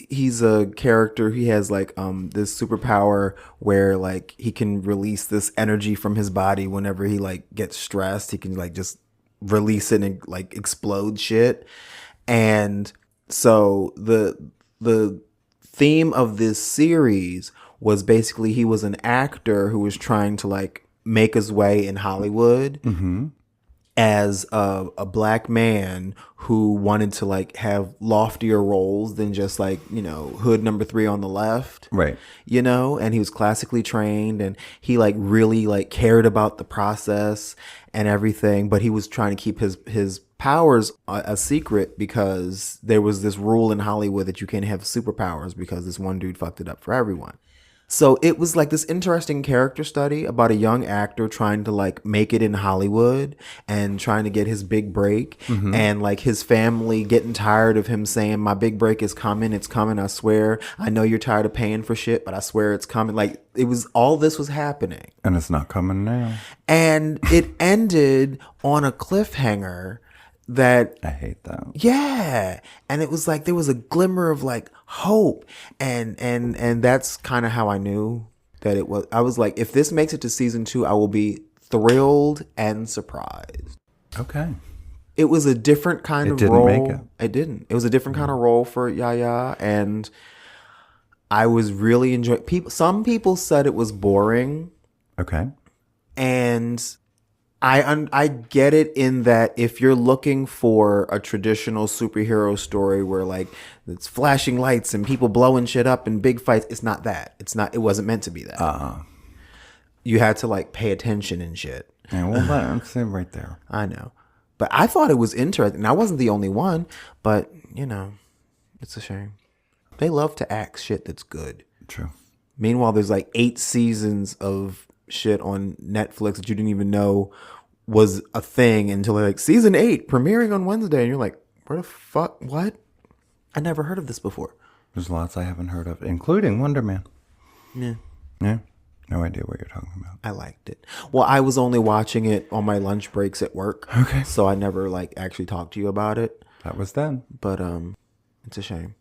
he's a character. He has this superpower where he can release this energy from his body whenever he gets stressed. He can just release it and explode shit. And so the theme of this series was basically he was an actor who was trying to make his way in Hollywood as a black man who wanted to have loftier roles than just hood number 3 on the left. Right. And he was classically trained and he really cared about the process and everything, but he was trying to keep his powers a secret because there was this rule in Hollywood that you can't have superpowers because this one dude fucked it up for everyone. So it was like this interesting character study about a young actor trying to like make it in Hollywood and trying to get his big break, and like his family getting tired of him saying, my big break is coming. It's coming. I swear. I know you're tired of paying for shit, but I swear it's coming. Like it was, all this was happening. And it's not coming now. And it ended on a cliffhanger that, I hate that. yeah, and it was like there was a glimmer of like hope, and that's kind of how I knew that it was. I was like, if this makes it to season 2, I will be thrilled and surprised. Okay. It was a different kind It of didn't role. make it. It didn't. It was a different kind of role for Yaya, and I was really enjoying. Some people said it was boring, Okay. and I get it in that if you're looking for a traditional superhero story where like it's flashing lights and people blowing shit up and big fights, it's not that. It wasn't meant to be that. You had to like pay attention and shit. Yeah, well, that's it right there. I know. But I thought it was interesting. And I wasn't the only one, but you know, it's a shame. They love to act shit that's good. True. Meanwhile, there's like 8 seasons of shit on Netflix that you didn't even know was a thing until like season 8 premiering on Wednesday, and you're like, where the fuck? What? I never heard of this before. There's lots I haven't heard of, including Wonder Man. Yeah, Yeah. No idea what you're talking about. I liked it. Well, I was only watching it on my lunch breaks at work. Okay. So I never like actually talked to you about it. That was then. But it's a shame.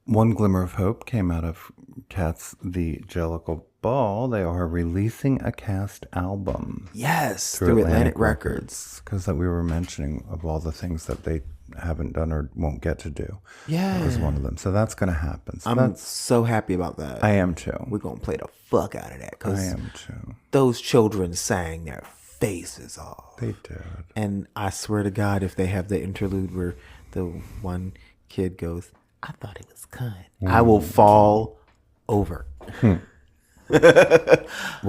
One glimmer of hope came out of Cats the Jellicle Ball. They are releasing a cast album Yes, through Atlantic Records. Because that we were mentioning of all the things that they haven't done or won't get to do. Yeah. That was one of them. So that's going to happen. So I'm so happy about that. I am too. We're going to play the fuck out of that. I 'Cause am too. those children sang their faces off. They did. And I swear to God, if they have the interlude where the one kid goes, I thought it was cunt, I will fall over. We're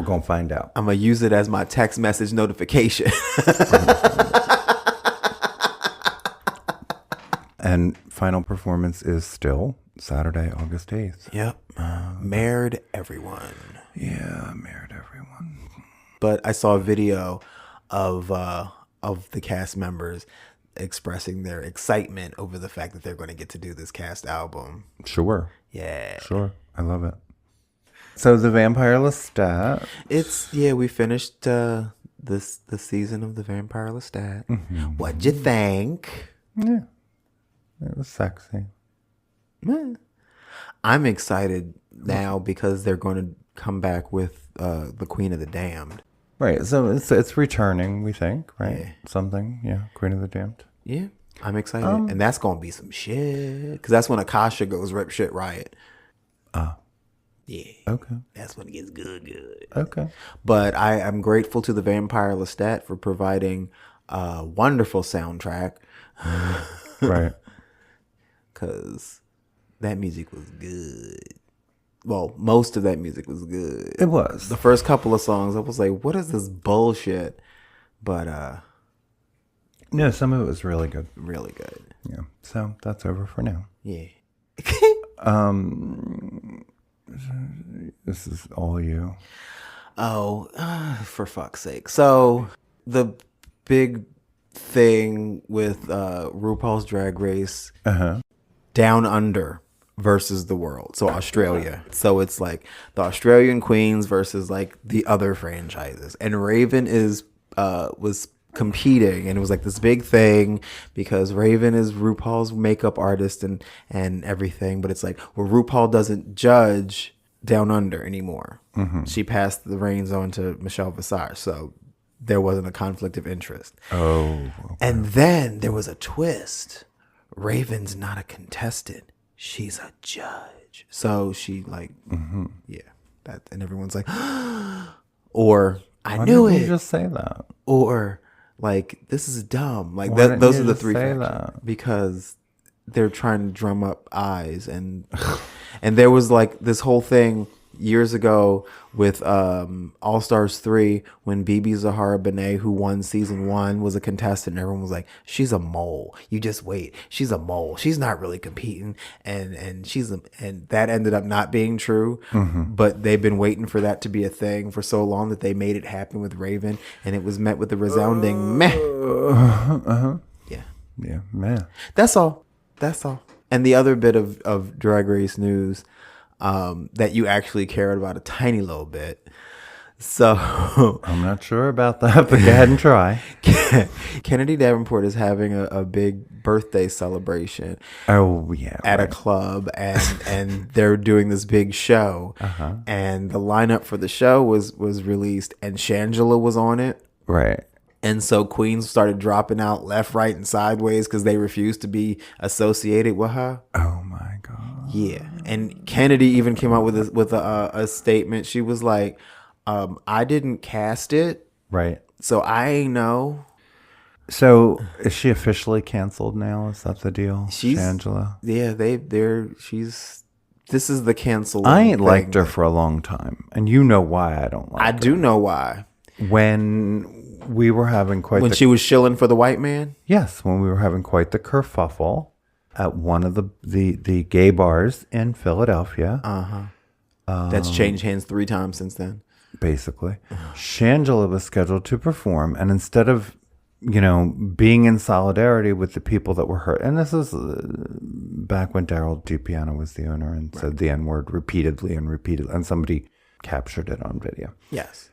going to find out. I'm going to use it as my text message notification. And final performance is still Saturday, August 8th. Yep. Married everyone. Yeah, married everyone. But I saw a video of the cast members expressing their excitement over the fact that they're going to get to do this cast album. Sure. Yeah. Sure. I love it. So the Vampire Lestat. We finished the season of the Vampire Lestat. What'd you think? Yeah. It was sexy. I'm excited now because they're going to come back with the Queen of the Damned. Right. So it's returning, we think, right? Yeah. Something. Yeah. Queen of the Damned. Yeah, I'm excited. And that's going to be some shit. Because that's when Akasha goes rip shit riot. Yeah. Okay. That's when it gets good. Okay. But I am grateful to the Vampire Lestat for providing a wonderful soundtrack. Right. Because that music was good. Well, most of that music was good. It was. The first couple of songs, I was like, what is this bullshit? But No, some of it was really good. really good. Yeah. So that's over for now. Yeah. This is all you. Oh, for fuck's sake. So the big thing with RuPaul's Drag Race Down Under versus the world. So Australia. So it's like the Australian queens versus like the other franchises. And Raven was competing, and it was like this big thing because Raven is RuPaul's makeup artist and everything, but it's like, well, RuPaul doesn't judge Down Under anymore. She passed the reins on to Michelle Visage, so there wasn't a conflict of interest. Oh. Okay. And then there was a twist. Raven's not a contestant, she's a judge. So she like yeah, that, and everyone's like or I Why knew didn't it. you just say that? Or like, this is dumb. Like Why didn't those you are the just three say factors. that? Because they're trying to drum up eyes, and there was like this whole thing years ago with All Stars 3 when Bibi Zahara Benet, who won season 1, was a contestant, and everyone was like, she's a mole. You just wait. She's a mole. She's not really competing. And that ended up not being true. But they've been waiting for that to be a thing for so long that they made it happen with Raven, and it was met with a resounding meh. Yeah. Yeah, man. That's all. And the other bit of Drag Race news that you actually cared about a tiny little bit. So I'm not sure about that, but go ahead and try. Kennedy Davenport is having a big birthday celebration. Oh, yeah. At a club, and they're doing this big show. And the lineup for the show was released, and Shangela was on it. Right. And so queens started dropping out left, right, and sideways because they refused to be associated with her. Oh my God. Yeah. And Kennedy even came out with a statement. She was like, I didn't cast it. Right. So I ain't know. So is she officially canceled now? Is that the deal? Shangela? Yeah, this is the cancel. I ain't liked her for a long time. And you know why I don't like her. I do know why. When we were having she was shilling for the white man? Yes, when we were having quite the kerfuffle at one of the gay bars in Philadelphia. That's changed hands 3 times since then. Basically. Shangela was scheduled to perform, and instead of, being in solidarity with the people that were hurt, and this is back when Daryl DiPiano was the owner and said the N-word repeatedly, and somebody captured it on video. Yes.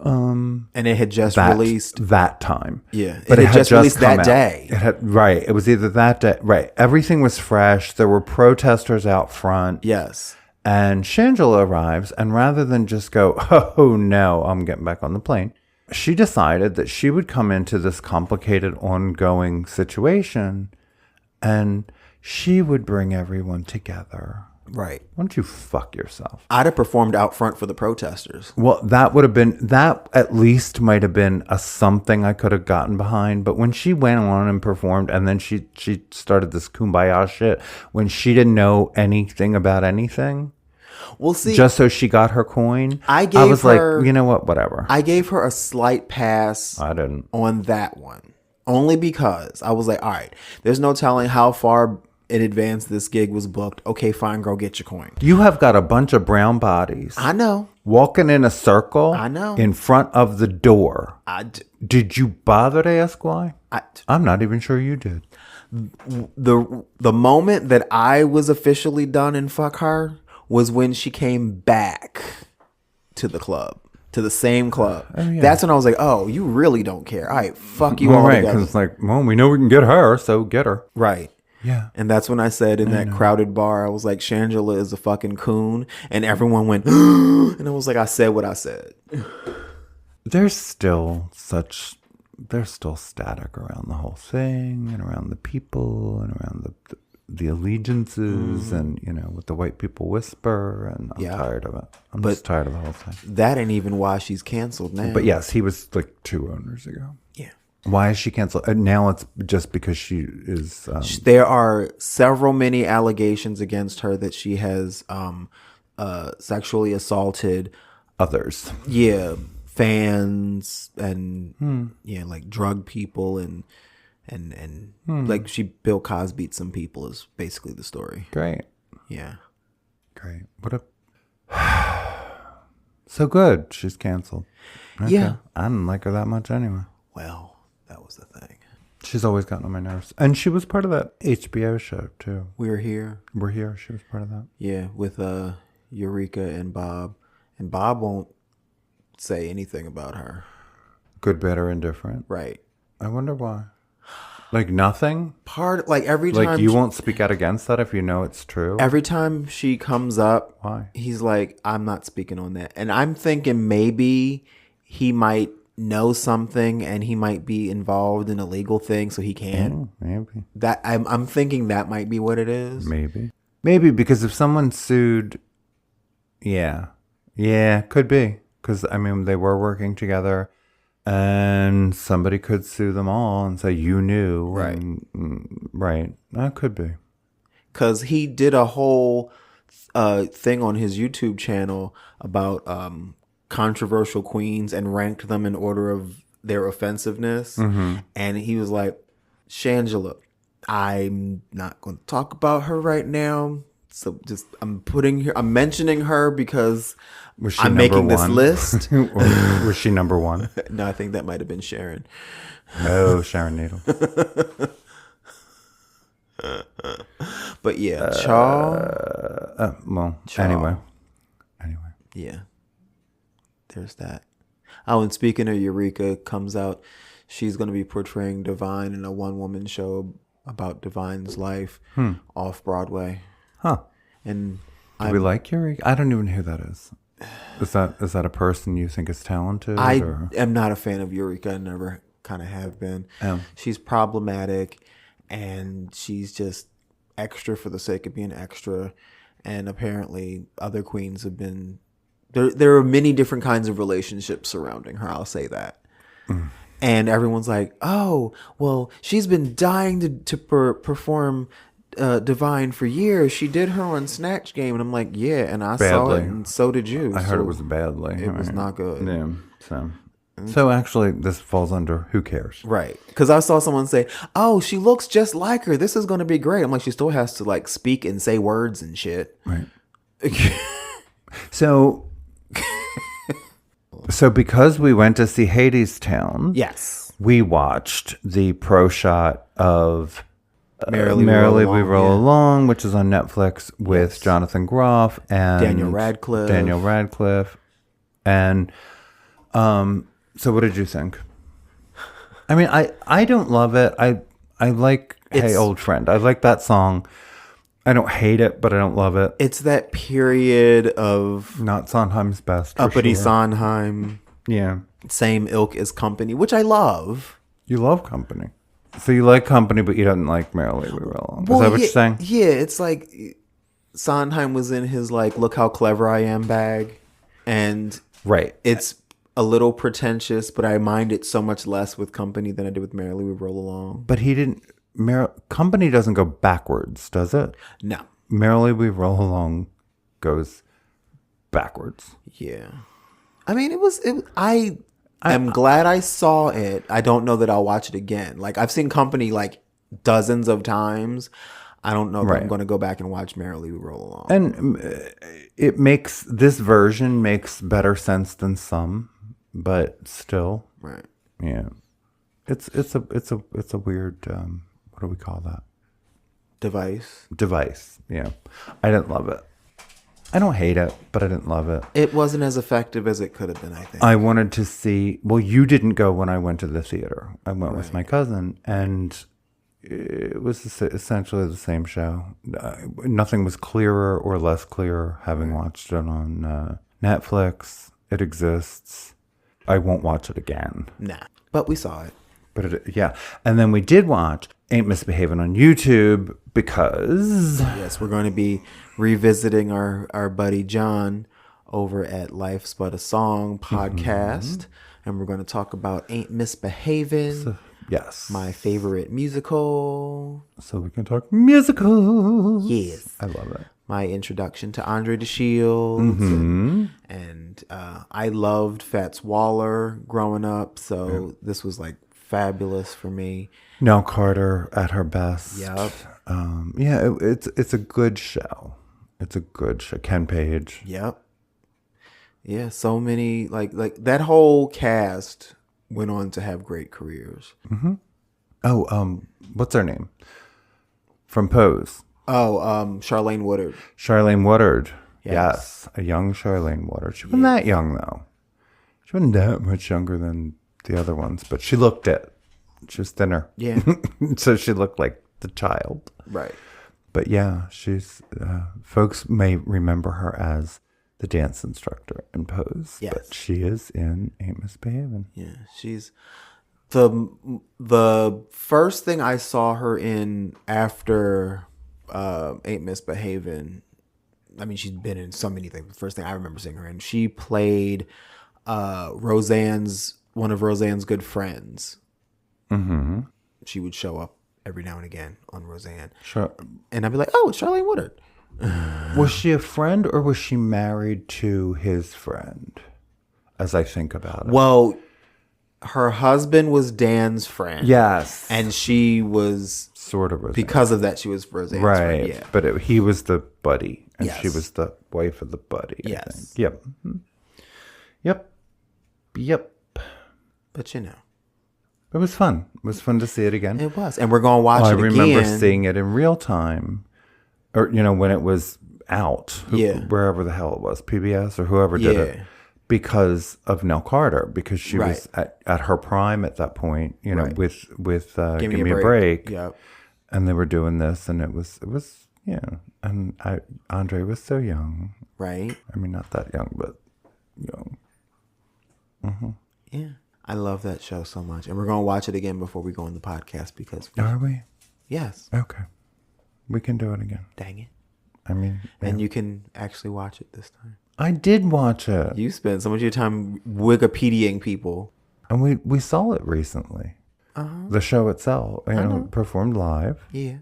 And it had just released that time. Yeah. But it had just released that day. Right. It was either that day. Right. Everything was fresh. There were protesters out front. Yes. And Shangela arrives, and rather than just go, oh no, I'm getting back on the plane, she decided that she would come into this complicated, ongoing situation, and she would bring everyone together. Right. Why don't you fuck yourself? I'd have performed out front for the protesters. Well, that at least might have been a something I could have gotten behind. But when she went on and performed, and then she started this kumbaya shit when she didn't know anything about anything. Well, see, just so she got her coin, I was like, you know what, whatever. I gave her a slight pass. I didn't on that one, only because I was like, all right, there's no telling how far in advance this gig was booked. Okay, fine, girl, get your coin. You have got a bunch of brown bodies. I know. Walking in a circle. I know. In front of the door. Did you bother to ask why? I'm not even sure you did. The moment that I was officially done and fuck her was when she came back to the club. To the same club. Oh, yeah. That's when I was like, oh, you really don't care. All right, fuck you all right, together. Because it's like, well, we know we can get her, so get her. Right. Yeah. And that's when I said in that crowded bar, I was like, Shangela is a fucking coon. And everyone went, and I was like, I said what I said. There's still static around the whole thing, and around the people, and around the allegiances, and, what the white people whisper, and I'm tired of it. I'm just tired of the whole thing. That ain't even why she's canceled now. But yes, he was like 2 owners ago. Yeah. Why is she canceled? Now it's just because she is... there are many allegations against her that she has sexually assaulted... others. Yeah, fans and, like drug people and like she Bill Cosby'd some people is basically the story. Great. Yeah. Great. What a... So good. She's canceled. Okay. Yeah. I didn't like her that much anyway. Well... that was the thing. She's always gotten on my nerves. And she was part of that HBO show, too. We're Here. She was part of that. Yeah, with Eureka and Bob. And Bob won't say anything about her. Good, bad, or indifferent? Right. I wonder why. Like nothing? Every time... Like you won't speak out against that if you know it's true? Every time she comes up... Why? He's like, I'm not speaking on that. And I'm thinking maybe he might... know something and he might be involved in a legal thing, so he can't. Maybe that I'm thinking that might be what it is. Maybe because if someone sued, yeah, could be, because they were working together, and somebody could sue them all and say you knew, right? Right, that could be, because he did a whole thing on his YouTube channel about controversial queens and ranked them in order of their offensive-ness. And he was like, Shangela, I'm not going to talk about her right now. So just I'm mentioning her because I'm making this list. Or was she number one? No, I think that might have been Sharon. Oh, Sharon Needle. But yeah, Chaw. Anyway. Yeah. There's that. Oh, and speaking of Eureka, comes out, she's going to be portraying Divine in a one-woman show about Divine's life off Broadway. Huh. And Do we like Eureka? I don't even know who that is. Is that a person you think is talented? I or? am not a fan of Eureka. I never kind of have been. She's problematic, and she's just extra for the sake of being extra. And apparently other queens have been... There are many different kinds of relationships surrounding her. I'll say that. And everyone's like, oh, well, she's been dying to perform Divine for years. She did her on Snatch Game. And I'm like, yeah, and I saw it, and so did you. I heard it was badly. It was not good. Yeah, so actually, this falls under who cares? Right. Because I saw someone say, oh, she looks just like her. This is going to be great. I'm like, she still has to like speak and say words and shit. Right. So because we went to see Hadestown, Yes. we watched the pro shot of Merrily We Roll Along, which is on Netflix with Jonathan Groff and Daniel Radcliffe. And so what did you think? I mean, I don't love it. I like Hey Old Friend. I like that song. I don't hate it, but I don't love it. It's that period of Not Sondheim's best. for uppity sure. Sondheim, Yeah. same ilk as Company, which I love. You love Company. So you like Company, but you don't like Merrily We Roll Along. Is that what you're saying? Yeah, it's like Sondheim was in his like "Look How Clever I Am" bag, and Right. it's a little pretentious, but I mind it so much less with Company than I did with Merrily We Roll Along. But he didn't... Company doesn't go backwards, does it? No. Merrily We Roll Along goes backwards. Yeah. I mean, I'm glad I saw it. I don't know that I'll watch it again. Like, I've seen Company like dozens of times. I don't know that I'm going to go back and watch Merrily We Roll Along. And this version makes better sense than some, but still. Right. Yeah. It's a weird, what do we call that? Device. Yeah. I didn't love it. I don't hate it, but I didn't love it. It wasn't as effective as it could have been, I think. I wanted to see... Well, you didn't go when I went to the theater. I went with my cousin, and it was essentially the same show. Nothing was clearer or less clear having watched it on Netflix. It exists. I won't watch it again. Nah. But we saw it. But yeah. And then we did watch Ain't Misbehaving on YouTube because... Yes, we're going to be revisiting our buddy John over at Life's But a Song podcast. And we're going to talk about Ain't Misbehaving. Yes. My favorite musical. So we can talk musicals. Yes. I love it. My introduction to Andre DeShields. And I loved Fats Waller growing up. So this was like fabulous for me. Nell Carter at her best. Yep. It's a good show. It's a good show. Ken Page. Yep. Yeah, so many like that whole cast went on to have great careers. Oh, what's her name? From Pose. Oh, Charlene Woodard. Charlene Woodard. Yes. Yes, a young Charlene Woodard. She wasn't that young though. She wasn't that much younger than the other ones, but she looked it. She was thinner. Yeah. So she looked like the child. Right. But yeah, she's folks may remember her as the dance instructor in Pose. Yes. But she is in Ain't Misbehaving. Yeah, she's the first thing I saw her in after Ain't Misbehaving. I mean, she's been in so many things. The first thing I remember seeing her in, she played one of Roseanne's good friends. She would show up every now and again on Roseanne. Sure. And I'd be like, oh, it's Charlene Woodard. Was she a friend or was she married to his friend? As I think about it. Well, her husband was Dan's friend. Yes. And she was... Sort of. Because of that, she was Roseanne's friend. Right. Yeah. But he was the buddy. And Yes. she was the wife of the buddy. I Yes. think. Yep. Mhm. Yep. But you know. It was fun. It was fun to see it again. It was. And we're going to watch it again. I remember seeing it in real time. Or, when it was out. Wherever the hell it was. PBS or whoever did it. Because of Nell Carter. Because she was at her prime at that point. With Give Me a Break. Yep. And they were doing this. And it was And Andre was so young. Right. I mean, not that young, but young. Mm-hmm. Yeah. I love that show so much. And we're going to watch it again before we go on the podcast because... Are we? Yes. Okay. We can do it again. Dang it. I mean... And you can actually watch it this time. I did watch it. You spent so much of your time Wikipediaing people. And we saw it recently. The show itself. Performed live. Yeah.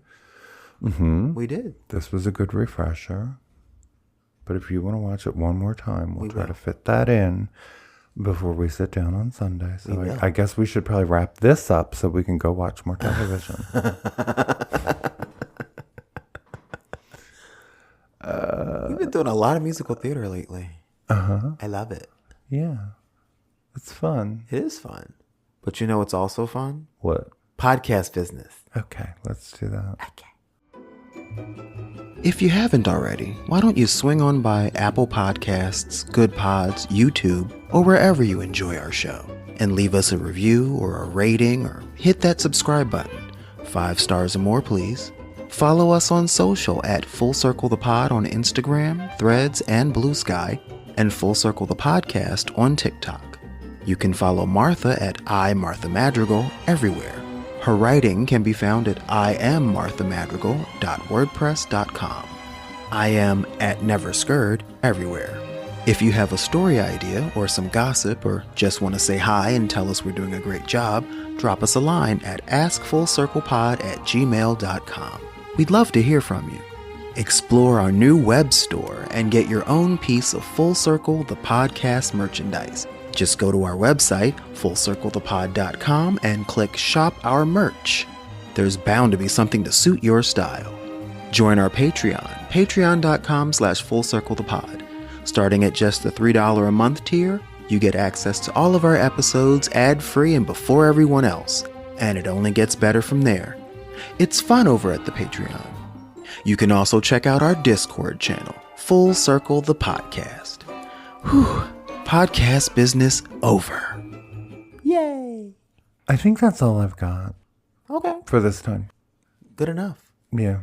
Mm-hmm. We did. This was a good refresher. But if you want to watch it one more time, we'll try to fit that in before we sit down on Sunday. So I guess we should probably wrap this up so we can go watch more television. We've been doing a lot of musical theater lately. I love it. Yeah. It's fun. It is fun. But you know what's also fun? What? Podcast business. Okay, let's do that. Okay. If you haven't already, why don't you swing on by Apple Podcasts, Good Pods, YouTube, or wherever you enjoy our show, and leave us a review or a rating or hit that subscribe button. 5 stars or more, please. Follow us on social at Full Circle the Pod on Instagram, Threads, and Blue Sky, and Full Circle the Podcast on TikTok. You can follow Martha at Madrigal everywhere. Her writing can be found at iammarthamadrigal.wordpress.com. I am at Never Scared everywhere. If you have a story idea or some gossip or just want to say hi and tell us we're doing a great job, drop us a line at askfullcirclepod@gmail.com. We'd love to hear from you. Explore our new web store and get your own piece of Full Circle the Podcast merchandise. Just go to our website, fullcirclethepod.com, and click Shop Our Merch. There's bound to be something to suit your style. Join our Patreon, patreon.com/fullcirclethepod. Starting at just the $3 a month tier, you get access to all of our episodes ad-free and before everyone else. And it only gets better from there. It's fun over at the Patreon. You can also check out our Discord channel, Full Circle the Podcast. Whew. Podcast business over. Yay. I think that's all I've got. Okay. For this time. Good enough. Yeah.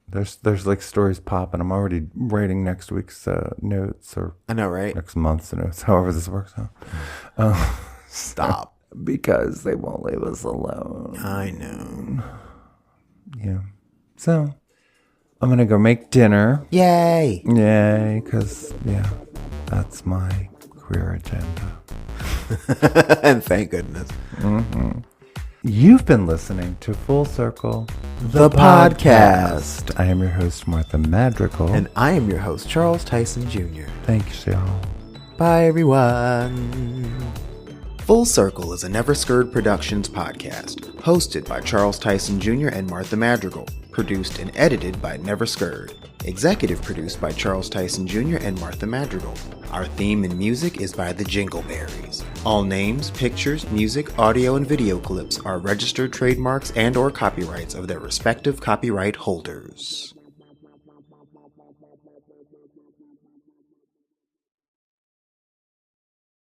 There's like stories popping. I'm already writing next week's notes or I know, right? next month's notes, however this works out. Stop. Because they won't leave us alone. I know. Yeah. So, I'm going to go make dinner. Yay. Yay. Because, that's my queer agenda. And thank goodness. Mm-hmm. You've been listening to Full Circle, the podcast. I am your host, Martha Madrigal. And I am your host, Charles Tyson Jr. Thanks, y'all. Bye, everyone. Full Circle is a Never Scared Productions podcast, hosted by Charles Tyson Jr. and Martha Madrigal, produced and edited by Never Scared, executive produced by Charles Tyson Jr. and Martha Madrigal. Our theme and music is by the Jingleberries. All names, pictures, music, audio, and video clips are registered trademarks and/or copyrights of their respective copyright holders.